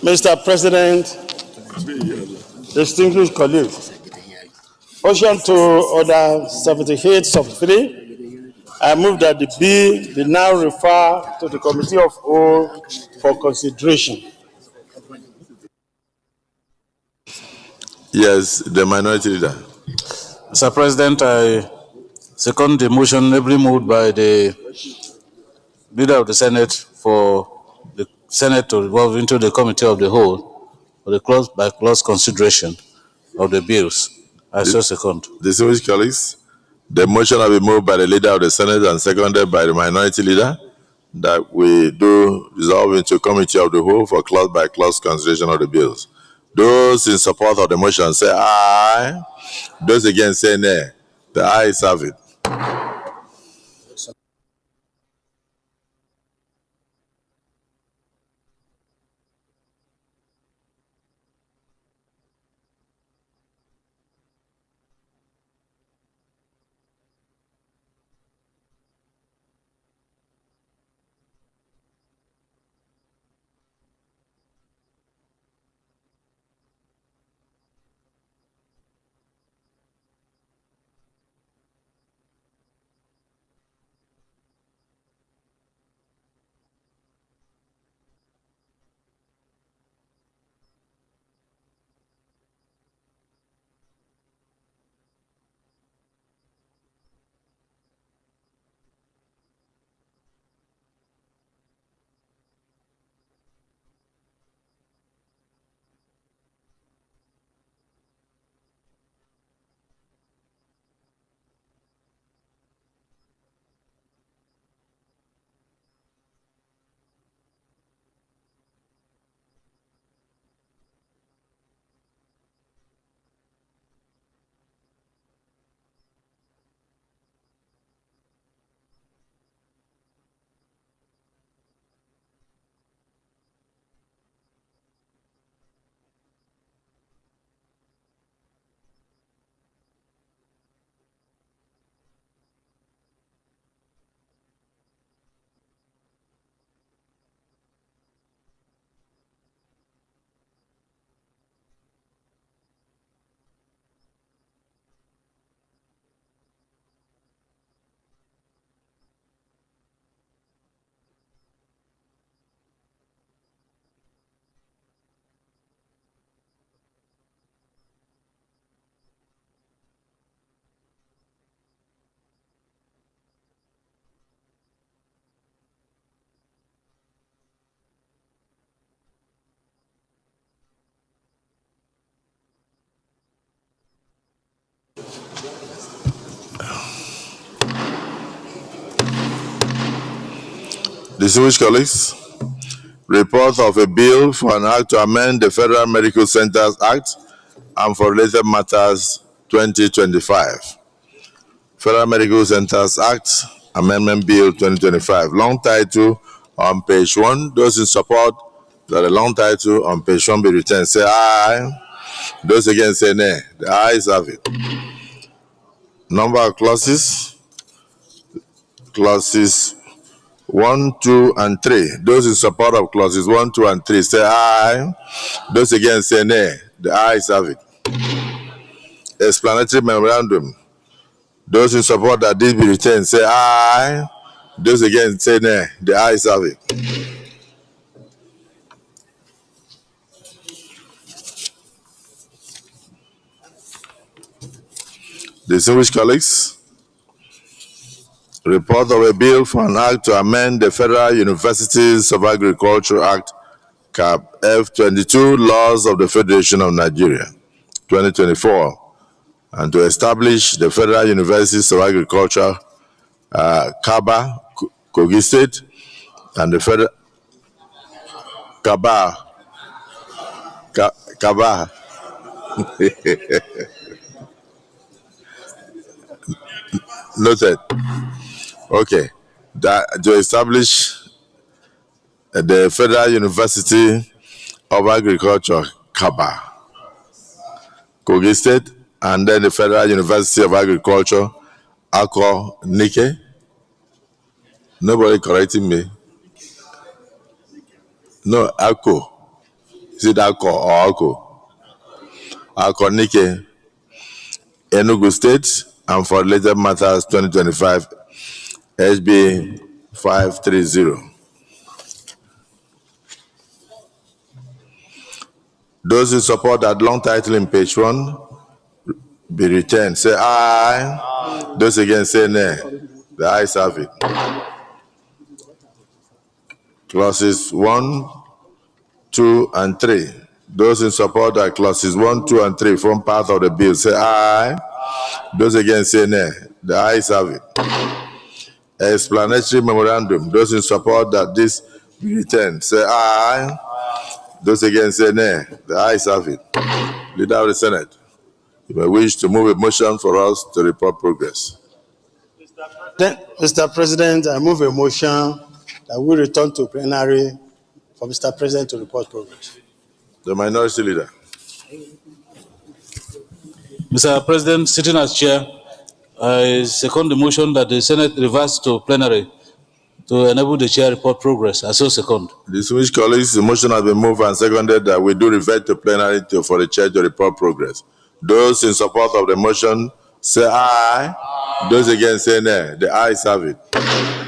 Mr. President, distinguished colleagues, motion to order 78 sub 3. I move that the bill be now referred to the Committee of Whole for consideration. Yes, the minority leader. Mr. President, I second the motion ably moved by the Leader of the Senate for the Senate to revolve into the Committee of the Whole for the clause-by-clause consideration of the bills. I so second. Distinguished colleagues, the motion will be moved by the Leader of the Senate and seconded by the minority leader that we do resolve into Committee of the Whole for clause-by-clause consideration of the bills. Those in support of the motion say aye. Those against say nay. The ayes have it. Distinguished colleagues, report of a bill for an act to amend the Federal Medical Centers Act and for related matters 2025. Federal Medical Centers Act Amendment Bill 2025. Long title on page 1. Those in support that the long title on page 1 be returned, say aye. Those against say nay. The ayes have it. Number of clauses. Clauses 1, 2, and 3. Those in support of clauses 1, 2, and 3 say aye. Those against say nay. The ayes have it. Explanatory memorandum. Those in support that this be retained say aye. Those against say nay. The ayes have it. Distinguished colleagues, report of a bill for an act to amend the Federal Universities of Agriculture Act, Cap F22, Laws of the Federation of Nigeria, 2024, and to establish the Federal Universities of Agriculture, Kaba, Kogi State, and the Federal Kaba. Noted. Okay. To establish the Federal University of Agriculture, Kaba, Kogi State, and then the Federal University of Agriculture, Akko Nike. Nobody correcting me. No, Akko. Is it Akko or Akko? Akko Nike, Enugu State, and for related matters 2025, HB 530. Those who support that long title in page 1 be returned. Say aye. Aye. Those against say nay. The ayes have it. Clauses 1, 2, and 3. Those in support that clauses 1, 2, and 3 form part of the bill say aye. Aye. Those against say nay. The ayes have it. Explanatory memorandum. Those in support that this be returned say aye. Aye. Those against say nay. The ayes have it. Leader of the Senate, you may wish to move a motion for us to report progress. Mr. President, I move a motion that we return to plenary for Mr. President to report progress. The minority leader. Mr. President, sitting as chair, I second the motion that the Senate reverse to plenary to enable the chair report progress. I so second. Distinguished colleagues, the motion has been moved and seconded that we do revert to plenary for the chair to report progress. Those in support of the motion say aye. Aye. Those against say nay. The ayes have it.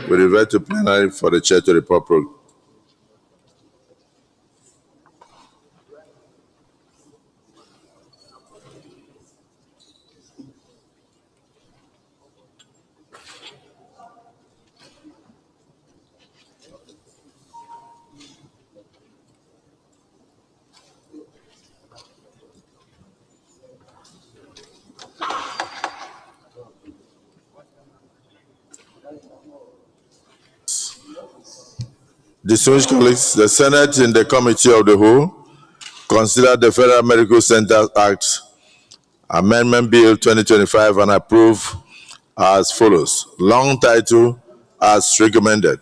We revert to plenary for the chair to report progress. Distinguished colleagues, the Senate in the Committee of the Whole considered the Federal Medical Centers Act Amendment Bill 2025 and approved as follows. Long title as recommended.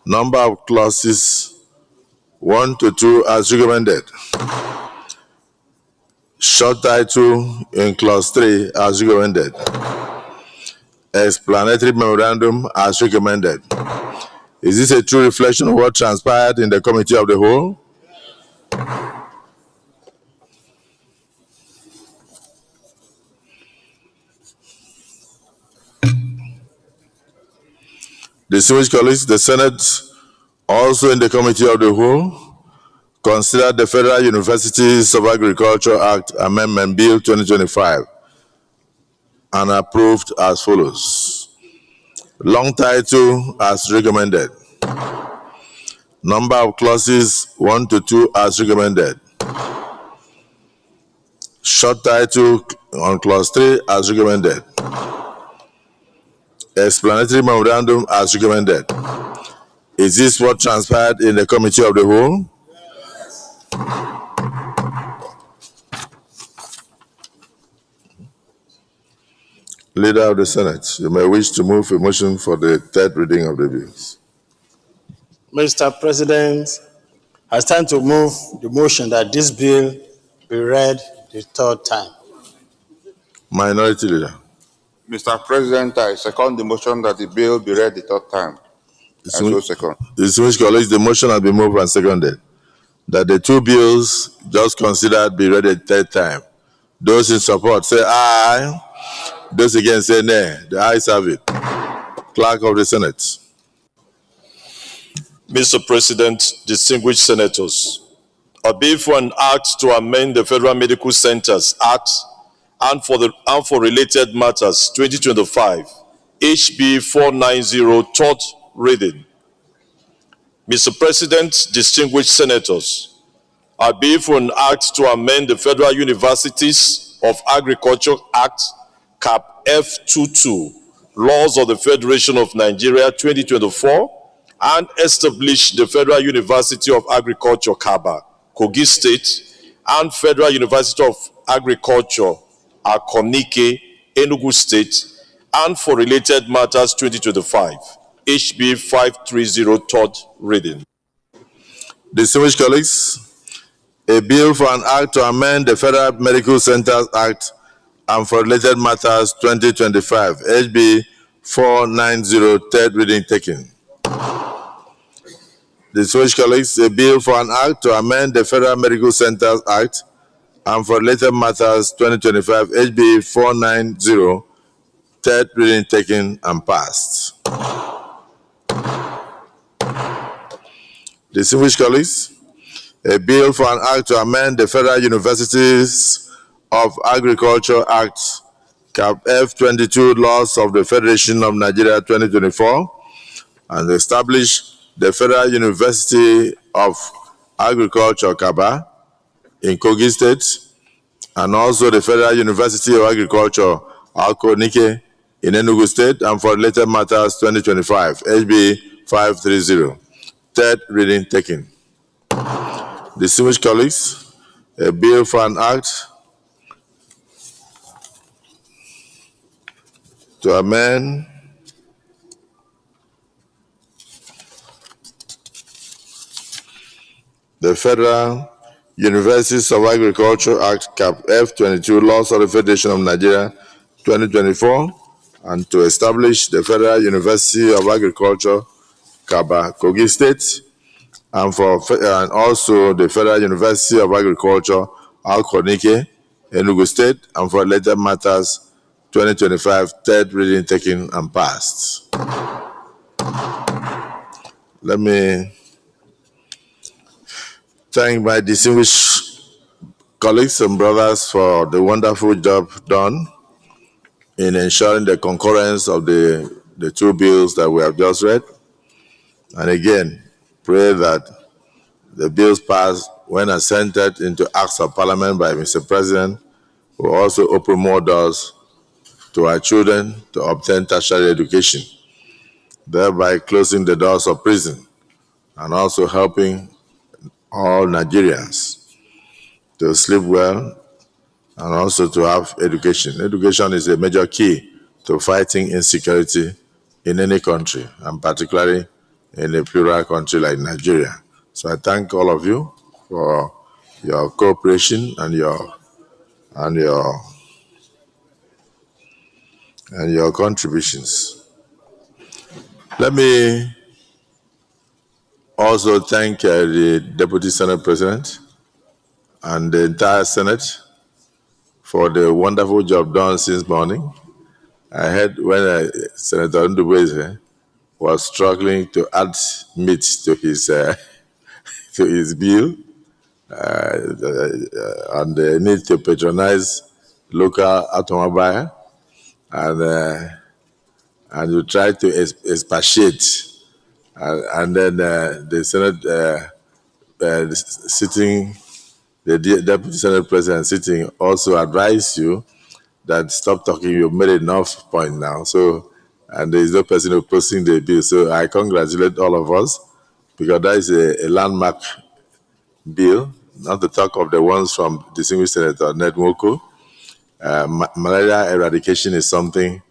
Number of clauses 1 to 2 as recommended. Short title in clause 3 as recommended. Explanatory memorandum as recommended. Is this a true reflection of what transpired in the Committee of the Whole? Distinguished colleagues, the Senate, also in the Committee of the Whole, considered the Federal Universities of Agriculture Act Amendment Bill 2025 and approved as follows. Long title as recommended. Number of clauses 1 to 2 as recommended. Short title on clause 3 as recommended. Explanatory memorandum as recommended. Is this what transpired in the committee of the whole? Leader of the Senate, you may wish to move a motion for the third reading of the bills. Mr. President, I stand to move the motion that this bill be read the third time. Minority Leader. Mr. President, I second the motion that the bill be read the third time. I so second. Distinguished colleagues, the motion has been moved and seconded that the two bills just considered be read a third time. Those in support say aye. Those against say nay. The ayes have it. Clerk of the Senate. Mr. President, distinguished senators, a bill for an act to amend the Federal Medical Centers Act and for related matters 2025, HB 490, third reading. Mr. President, distinguished senators, a bill for an act to amend the Federal Universities of Agriculture Act, Cap F22, Laws of the Federation of Nigeria 2024, and establish the Federal University of Agriculture, Kaba, Kogi State, and Federal University of Agriculture, Akonike, Enugu State, and for related matters 2025, HB 530, third reading. Distinguished colleagues, a bill for an act to amend the Federal Medical Centers Act and for related matters 2025, HB 490, third reading taken. Distinguished colleagues, a bill for an act to amend the Federal Medical Centers Act and for related matters 2025, HB 490, third reading taken and passed. Distinguished colleagues, a bill for an act to amend the Federal Universities of Agriculture Act, Cap F22, Laws of the Federation of Nigeria 2024, and establish the Federal University of Agriculture, Kaba, in Kogi State, and also the Federal University of Agriculture, Akonike, in Enugu State, and for related matters 2025, HB 530. Third reading taken. Distinguished colleagues, a bill for an act to amend the Federal Universities of Agriculture Act, Cap F22, Laws of the Federation of Nigeria 2024, and to establish the Federal University of Agriculture, Kaba, Kogi State, and also the Federal University of Agriculture, Akonike, Enugu State, and for related matters 2025, third reading taken and passed. Let me thank my distinguished colleagues and brothers for the wonderful job done in ensuring the concurrence of the two bills that we have just read. And again, pray that the bills passed when assented into acts of parliament by Mr. President will also open more doors to our children to obtain tertiary education, thereby closing the doors of prison and also helping all Nigerians to sleep well and also to have education. Education is a major key to fighting insecurity in any country, and particularly in a plural country like Nigeria. So I thank all of you for your cooperation and your contributions. Let me also thank the Deputy Senate President and the entire Senate for the wonderful job done since morning. I heard when Senator Ndubeze was struggling to add meat to his bill and the need to patronize local automobile, and you try to expatiate, and then the Senate the Deputy Senate President sitting also advised you that stop talking, you've made enough point now. So and there is no person opposing the bill. So I congratulate all of us because that is a landmark bill, not to talk of the ones from distinguished Senator Ned Nwoko. Malaria eradication is something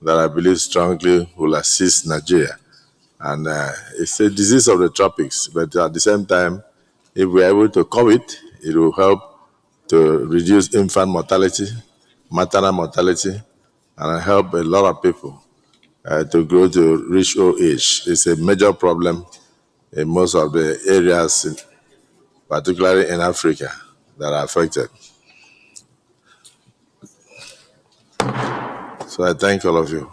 that I believe strongly will assist Nigeria. And it's a disease of the tropics, but at the same time, if we're able to curb it, it will help to reduce infant mortality, maternal mortality, and help a lot of people to grow to reach old age. It's a major problem in most of the areas, particularly in Africa, that are affected. So I thank all of you.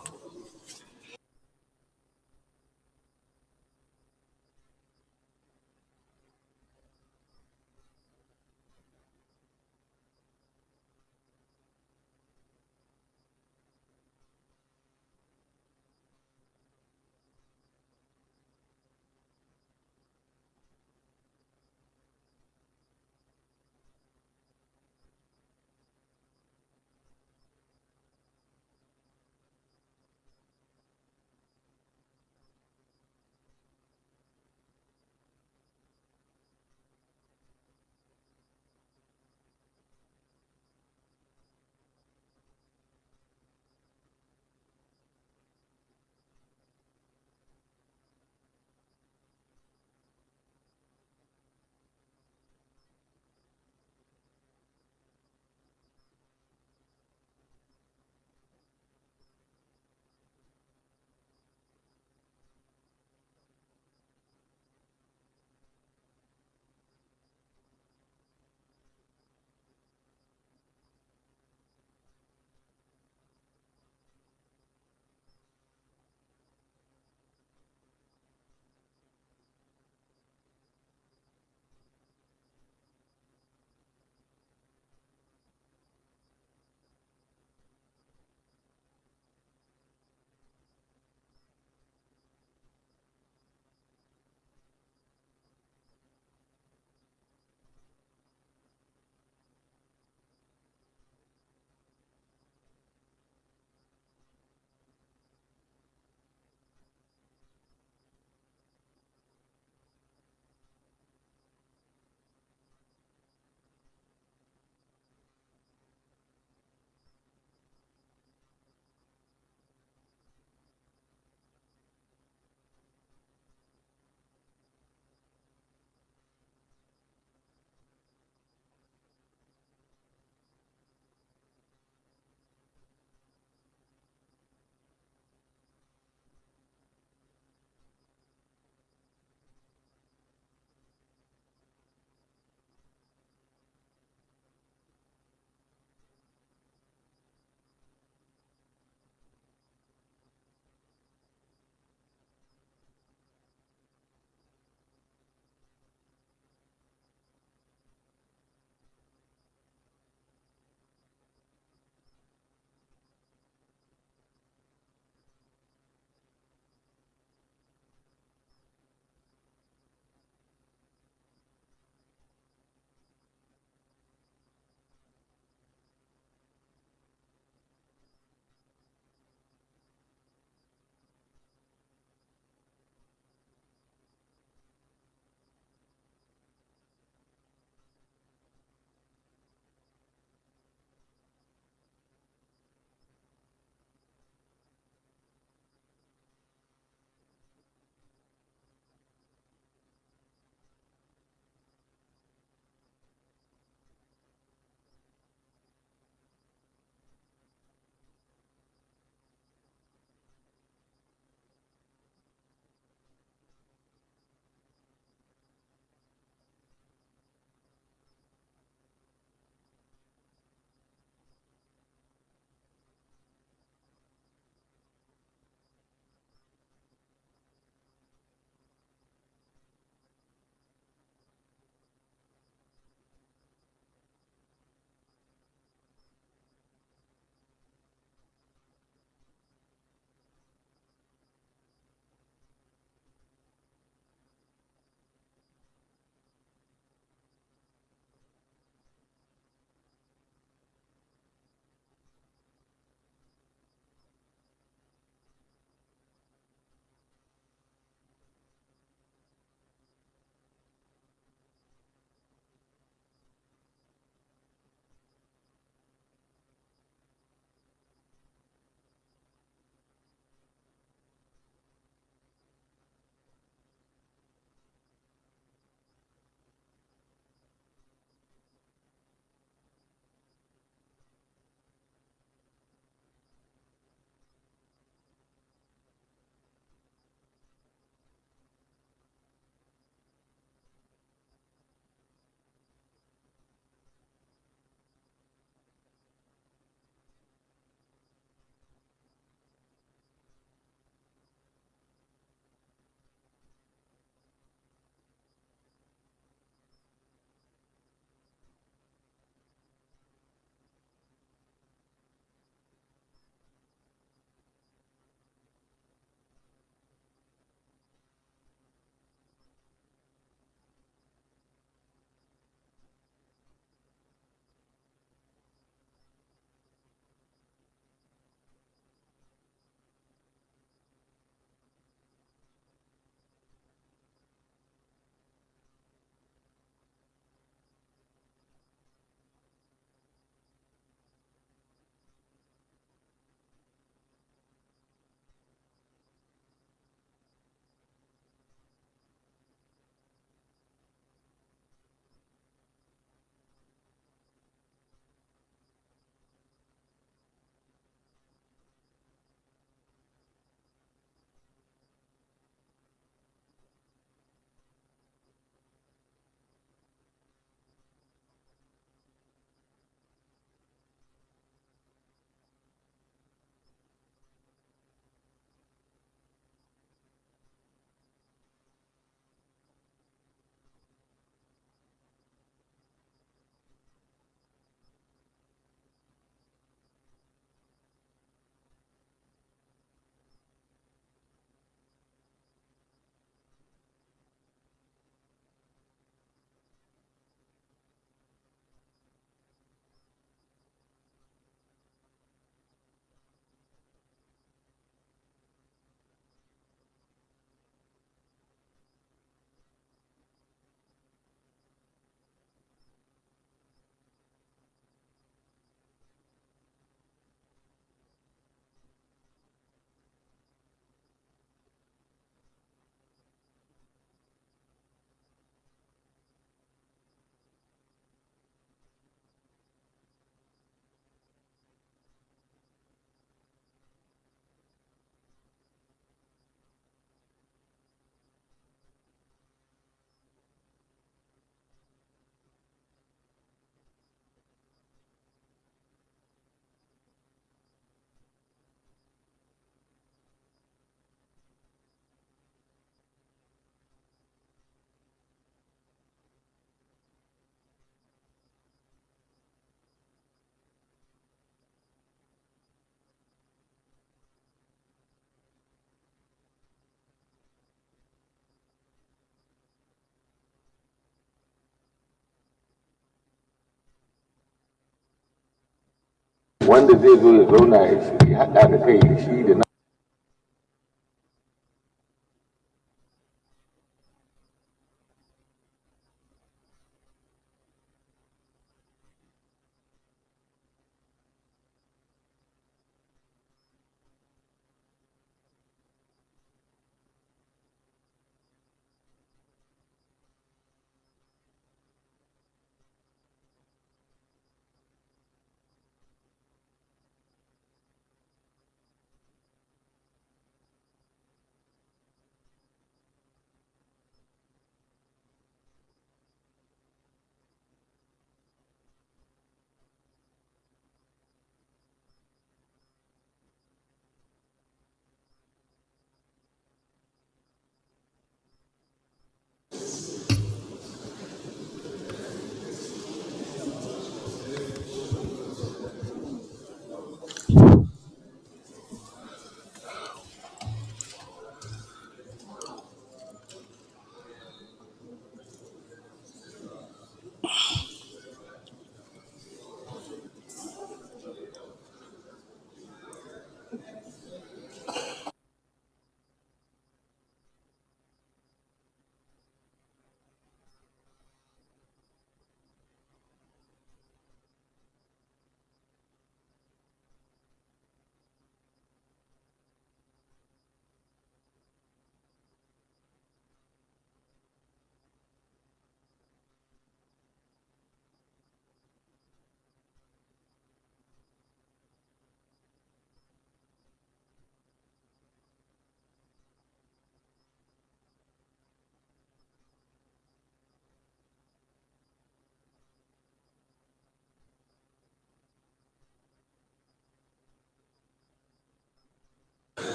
wanda zai zo ya zauna ya haɗa da kai da shi da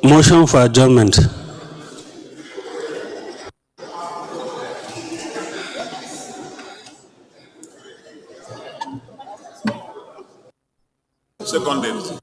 Motion for adjournment. Seconded.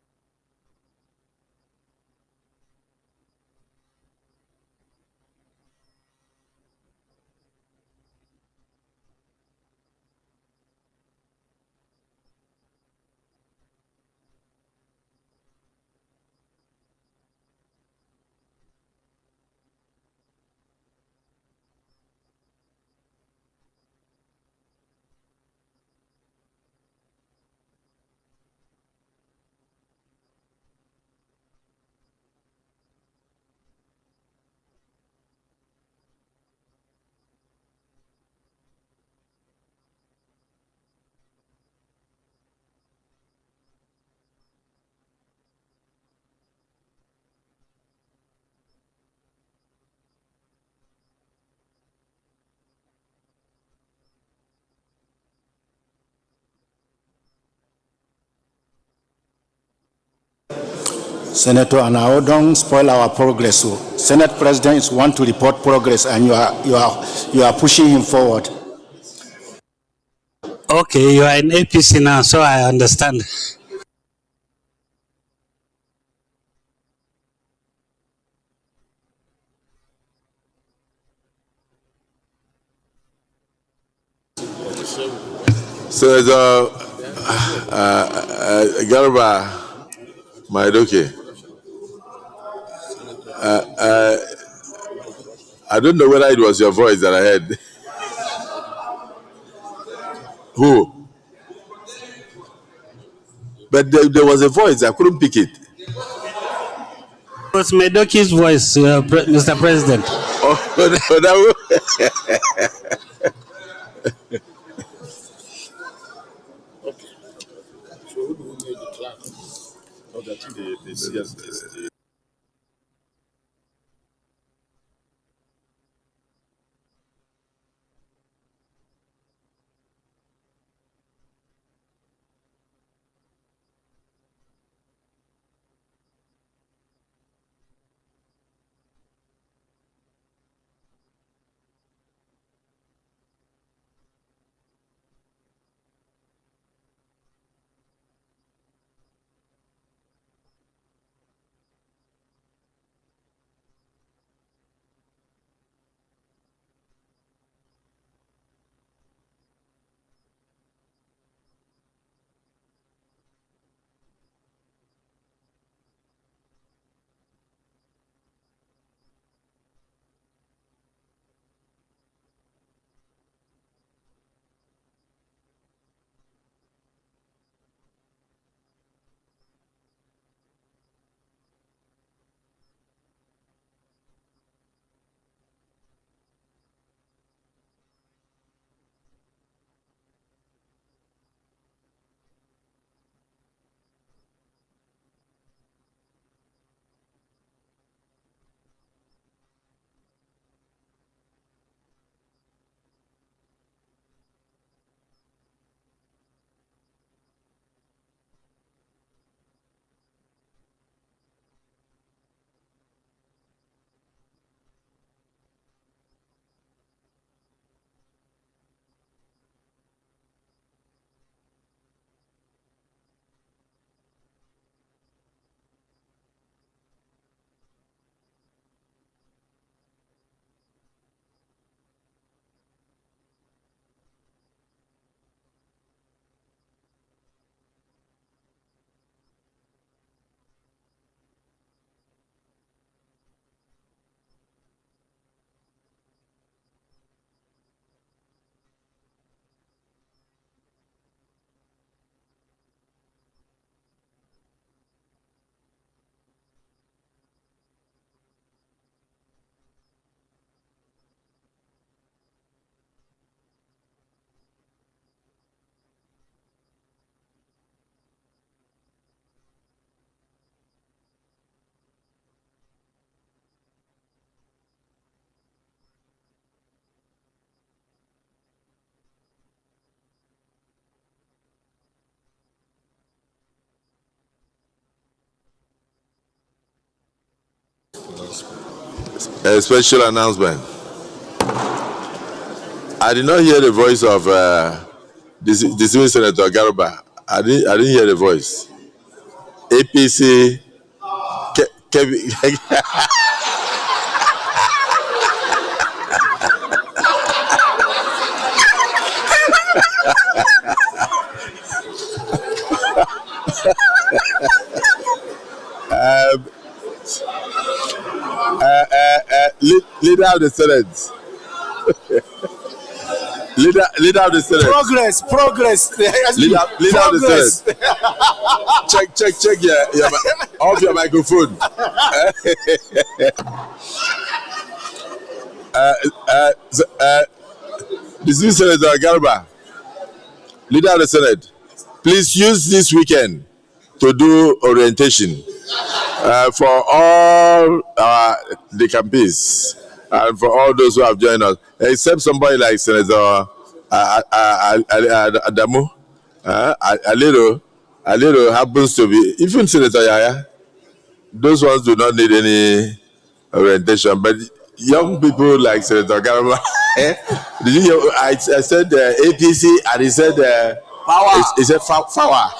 Senator Anao, don't spoil our progress. So, Senate President is want to report progress, and you are pushing him forward. Okay, you are in APC now, so I understand. Senator Garba Maidoke. I don't know whether it was your voice that I heard. Who? But there was a voice, I couldn't pick it. It was Medoki's voice, Mr. President. A special announcement. I did not hear the voice of dismissed Senator Garuba. I didn't hear the voice. APC. Leader of the Senate. Leader of the Senate. Progress. Leader of the Senate. Check your off your microphone. This is Senator Garba, Leader of the Senate. Please use this weekend to do orientation for all the campees and for all those who have joined us, except somebody like Senator Adamu. A little happens to be, even Senator Yaya, those ones do not need any orientation, but young people like Senator Garba, did you hear? I said APC and he said power. He said power.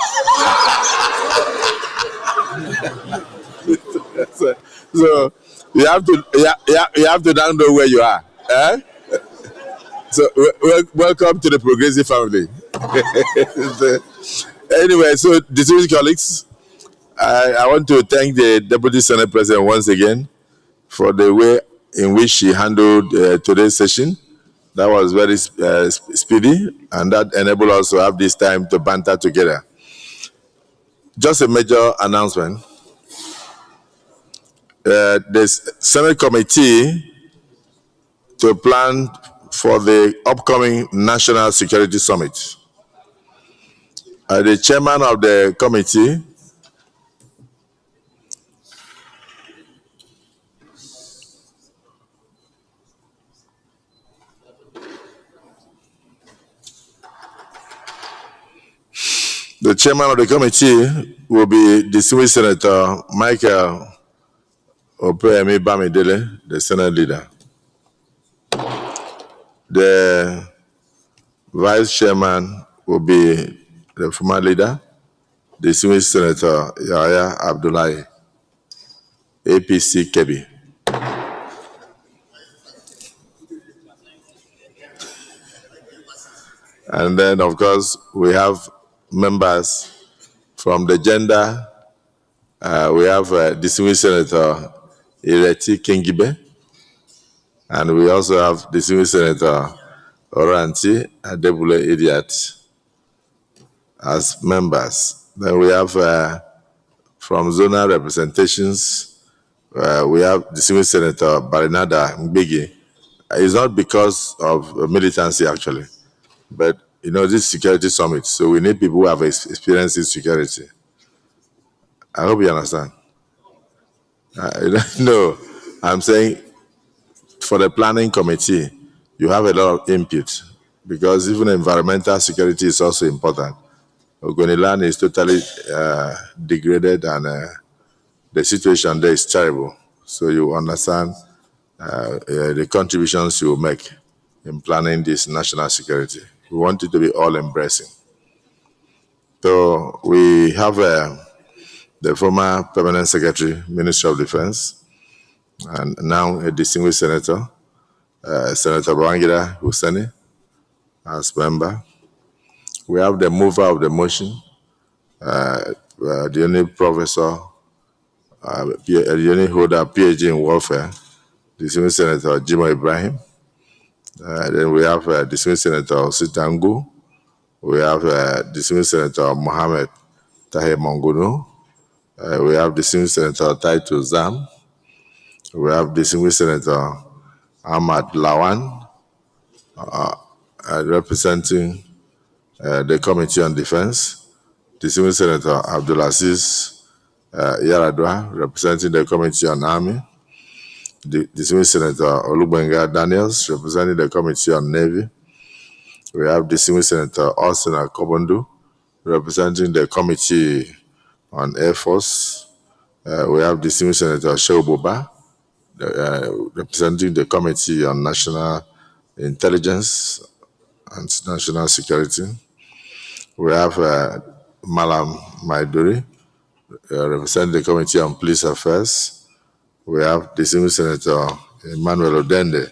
So you have to down know where you are. So welcome to the progressive family. Anyway, so distinguished colleagues, I want to thank the Deputy Senate President once again for the way in which she handled today's session. That was very speedy, and that enabled us to have this time to banter together. Just a major announcement. The Senate Committee to plan for the upcoming National Security Summit. The chairman of the committee, will be distinguished Senator Michael Opeyemi Bamidele, the Senate leader. The vice chairman will be the former leader, distinguished Senator Yahya Abdullahi, APC Kebbi. And then, of course, we have members from the gender. We have distinguished Senator Ireti Kingibe, and we also have distinguished Senator Oranti Adebule Idiat as members. Then we have from zonal representations, we have distinguished Senator Barinada Mbigi. It's not because of militancy actually, but you know, this security summit, so we need people who have experience in security. I hope you understand. No, I'm saying for the planning committee, you have a lot of input because even environmental security is also important. Ogoniland is totally degraded and the situation there is terrible. So you understand the contributions you will make in planning this national security. We want it to be all embracing. So we have the former permanent secretary, Ministry of Defense, and now a distinguished senator, Senator Babangida Hussaini, as member. We have the mover of the motion, the only professor, the only holder PhD in warfare, distinguished Senator Jimo Ibrahim. Then we have distinguished Senator Sitangu. We have distinguished Senator Mohammed Tahir Mangunu. We have distinguished Senator Taitu Zam. We have distinguished Senator Ahmad Lawan, representing the Committee on Defense. Distinguished Senator Abdulaziz Yaradua, representing the Committee on Army. Distinguished Senator Olubenga Daniels, representing the Committee on Navy. We have distinguished Senator Austin Akobondu, representing the Committee on Air Force. We have distinguished Senator Shehu Buba, representing the Committee on National Intelligence and National Security. We have Malam Maiduri, representing the Committee on Police Affairs. We have distinguished Senator Emmanuel Odende,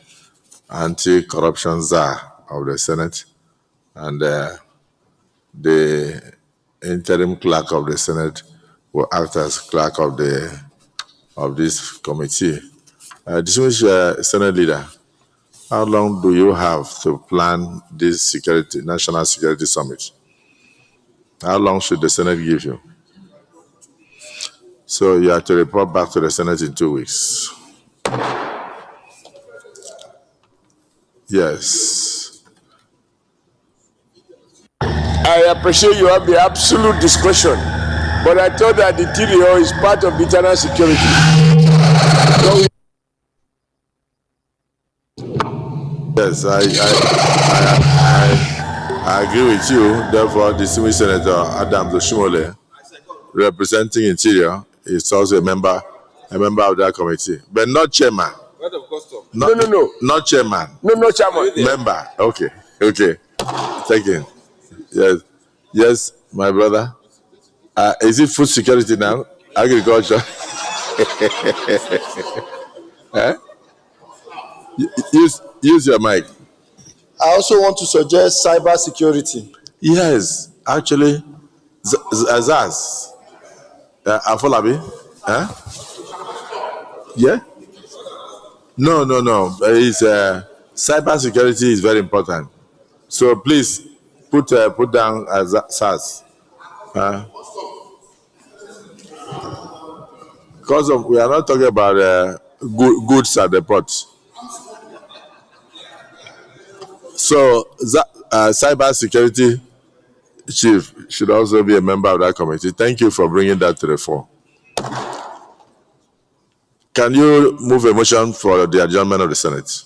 anti-corruption czar of the Senate, and the interim clerk of the Senate will act as clerk of this committee. Distinguished Senate leader, how long do you have to plan this national security summit? How long should the Senate give you? So you have to report back to the Senate in 2 weeks. Yes. I appreciate you have the absolute discretion, but I thought that the TDO is part of the internal security. Yes, I agree with you. Therefore, distinguished Senator Adam Oshimole, representing Interior, is also a member of that committee, but not chairman. No. Not chairman. No, chairman. Member. Okay. Thank you. Yes, my brother. Is it food security now? Agriculture. Use your mic. I also want to suggest cyber security. Yes, actually, Zaz. Afolabi. Yeah? No. Cyber security is very important. So please put down SARS. Because we are not talking about goods at the ports. So cyber security chief should also be a member of that committee. Thank you for bringing that to the fore. Can you move a motion for the adjournment of the Senate?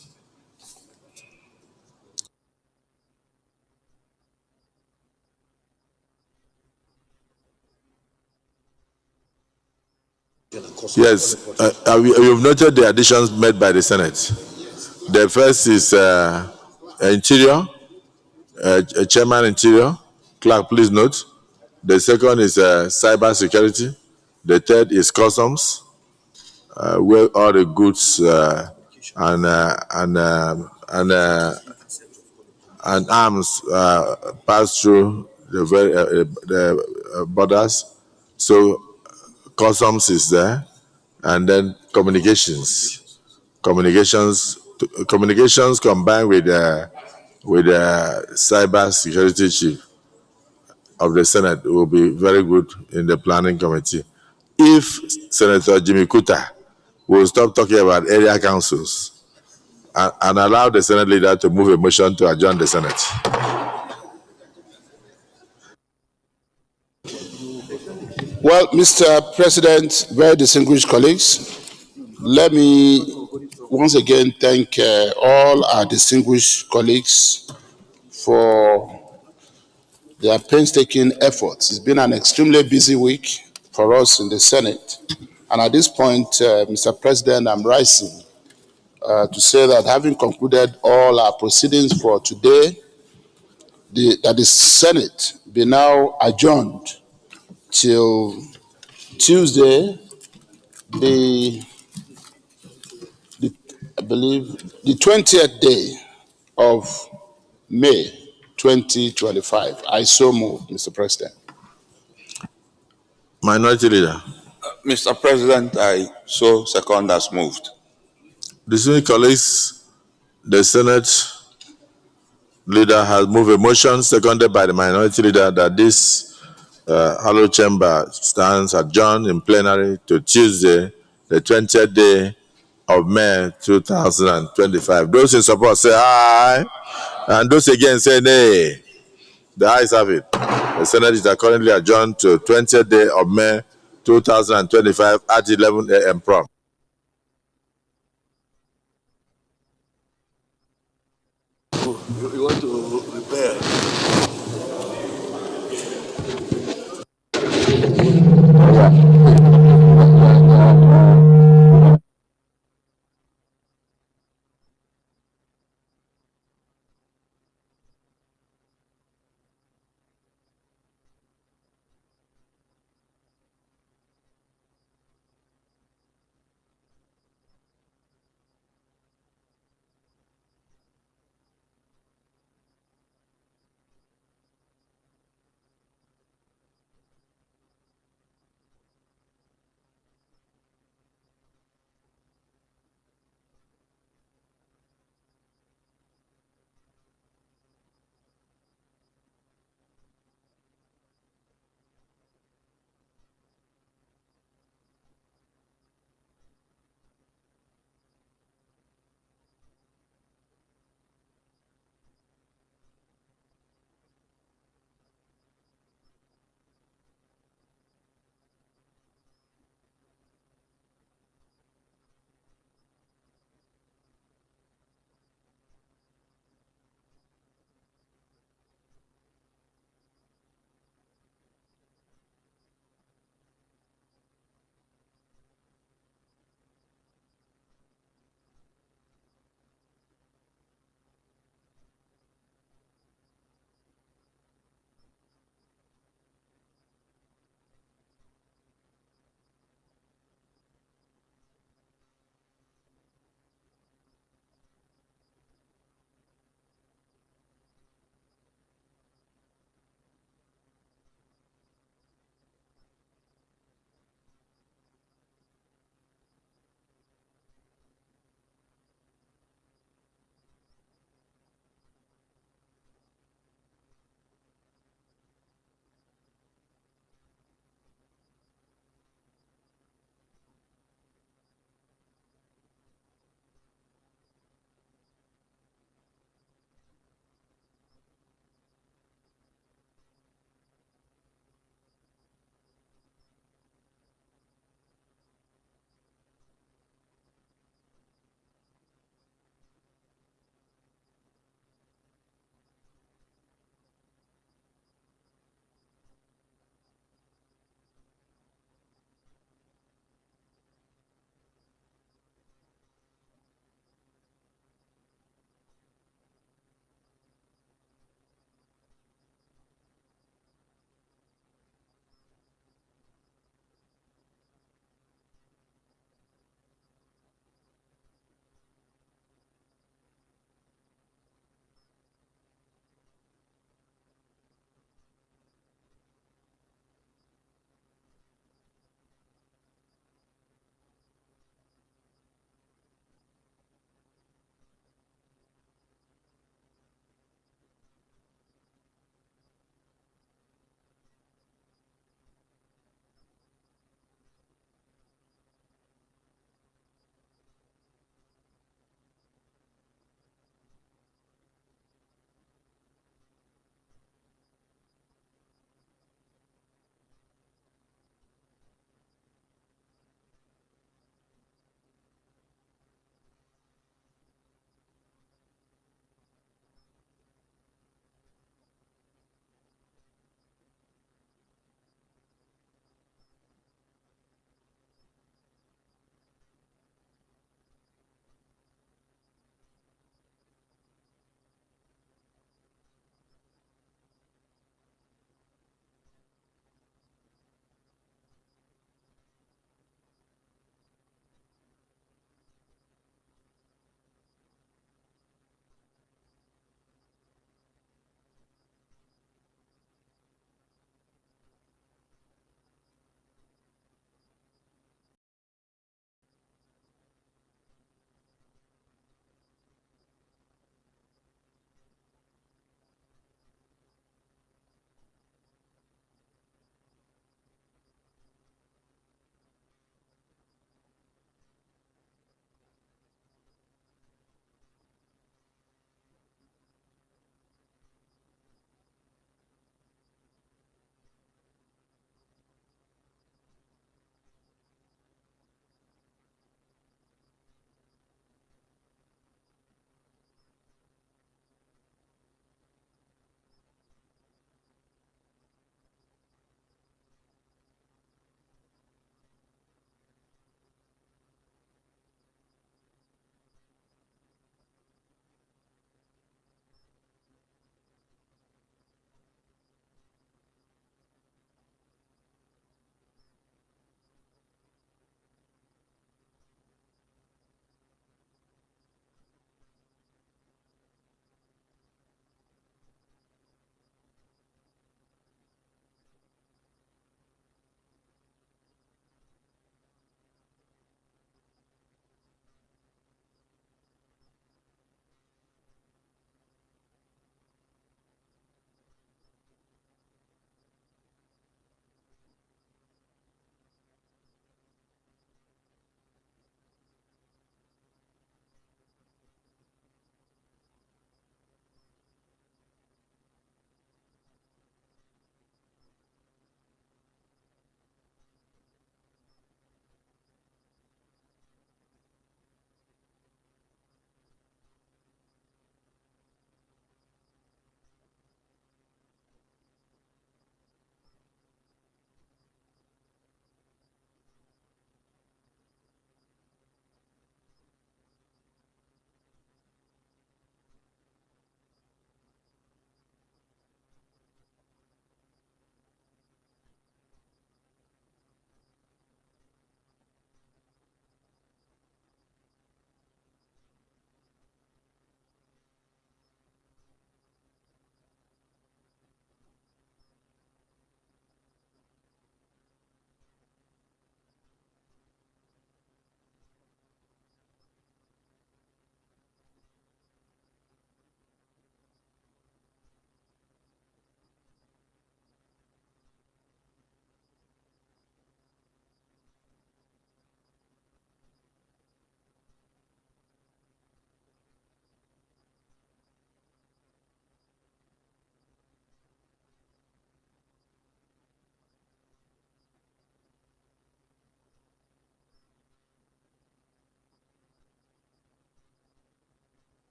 Yes, we've noted the additions made by the Senate. The first is Interior, Chairman Interior. Clerk, please note. The second is cyber security. The third is customs, where all the goods and arms pass through the borders. So customs is there, and then communications combined with the cyber security chief of the Senate will be very good in the planning committee. If Senator Jimmy Kuta will stop talking about area councils and allow the Senate leader to move a motion to adjourn the Senate. Well, Mr. President, very distinguished colleagues, let me once again thank all our distinguished colleagues for their painstaking efforts. It's been an extremely busy week for us in the Senate. And at this point, Mr. President, I'm rising to say that having concluded all our proceedings for today, that the Senate be now adjourned till Tuesday, I believe, the 20th day of May 2025. I so move, Mr. President. Minority Leader. Mr. President, I so second as moved. Distinguished colleagues, the Senate leader has moved a motion seconded by the Minority Leader that this Hollow Chamber stands adjourned in plenary to Tuesday, the 20th day of May 2025. Those in support say aye, and those against say nay. The ayes have it. The Senate is currently adjourned to 20th day of May 2025 at 11 a.m. prompt.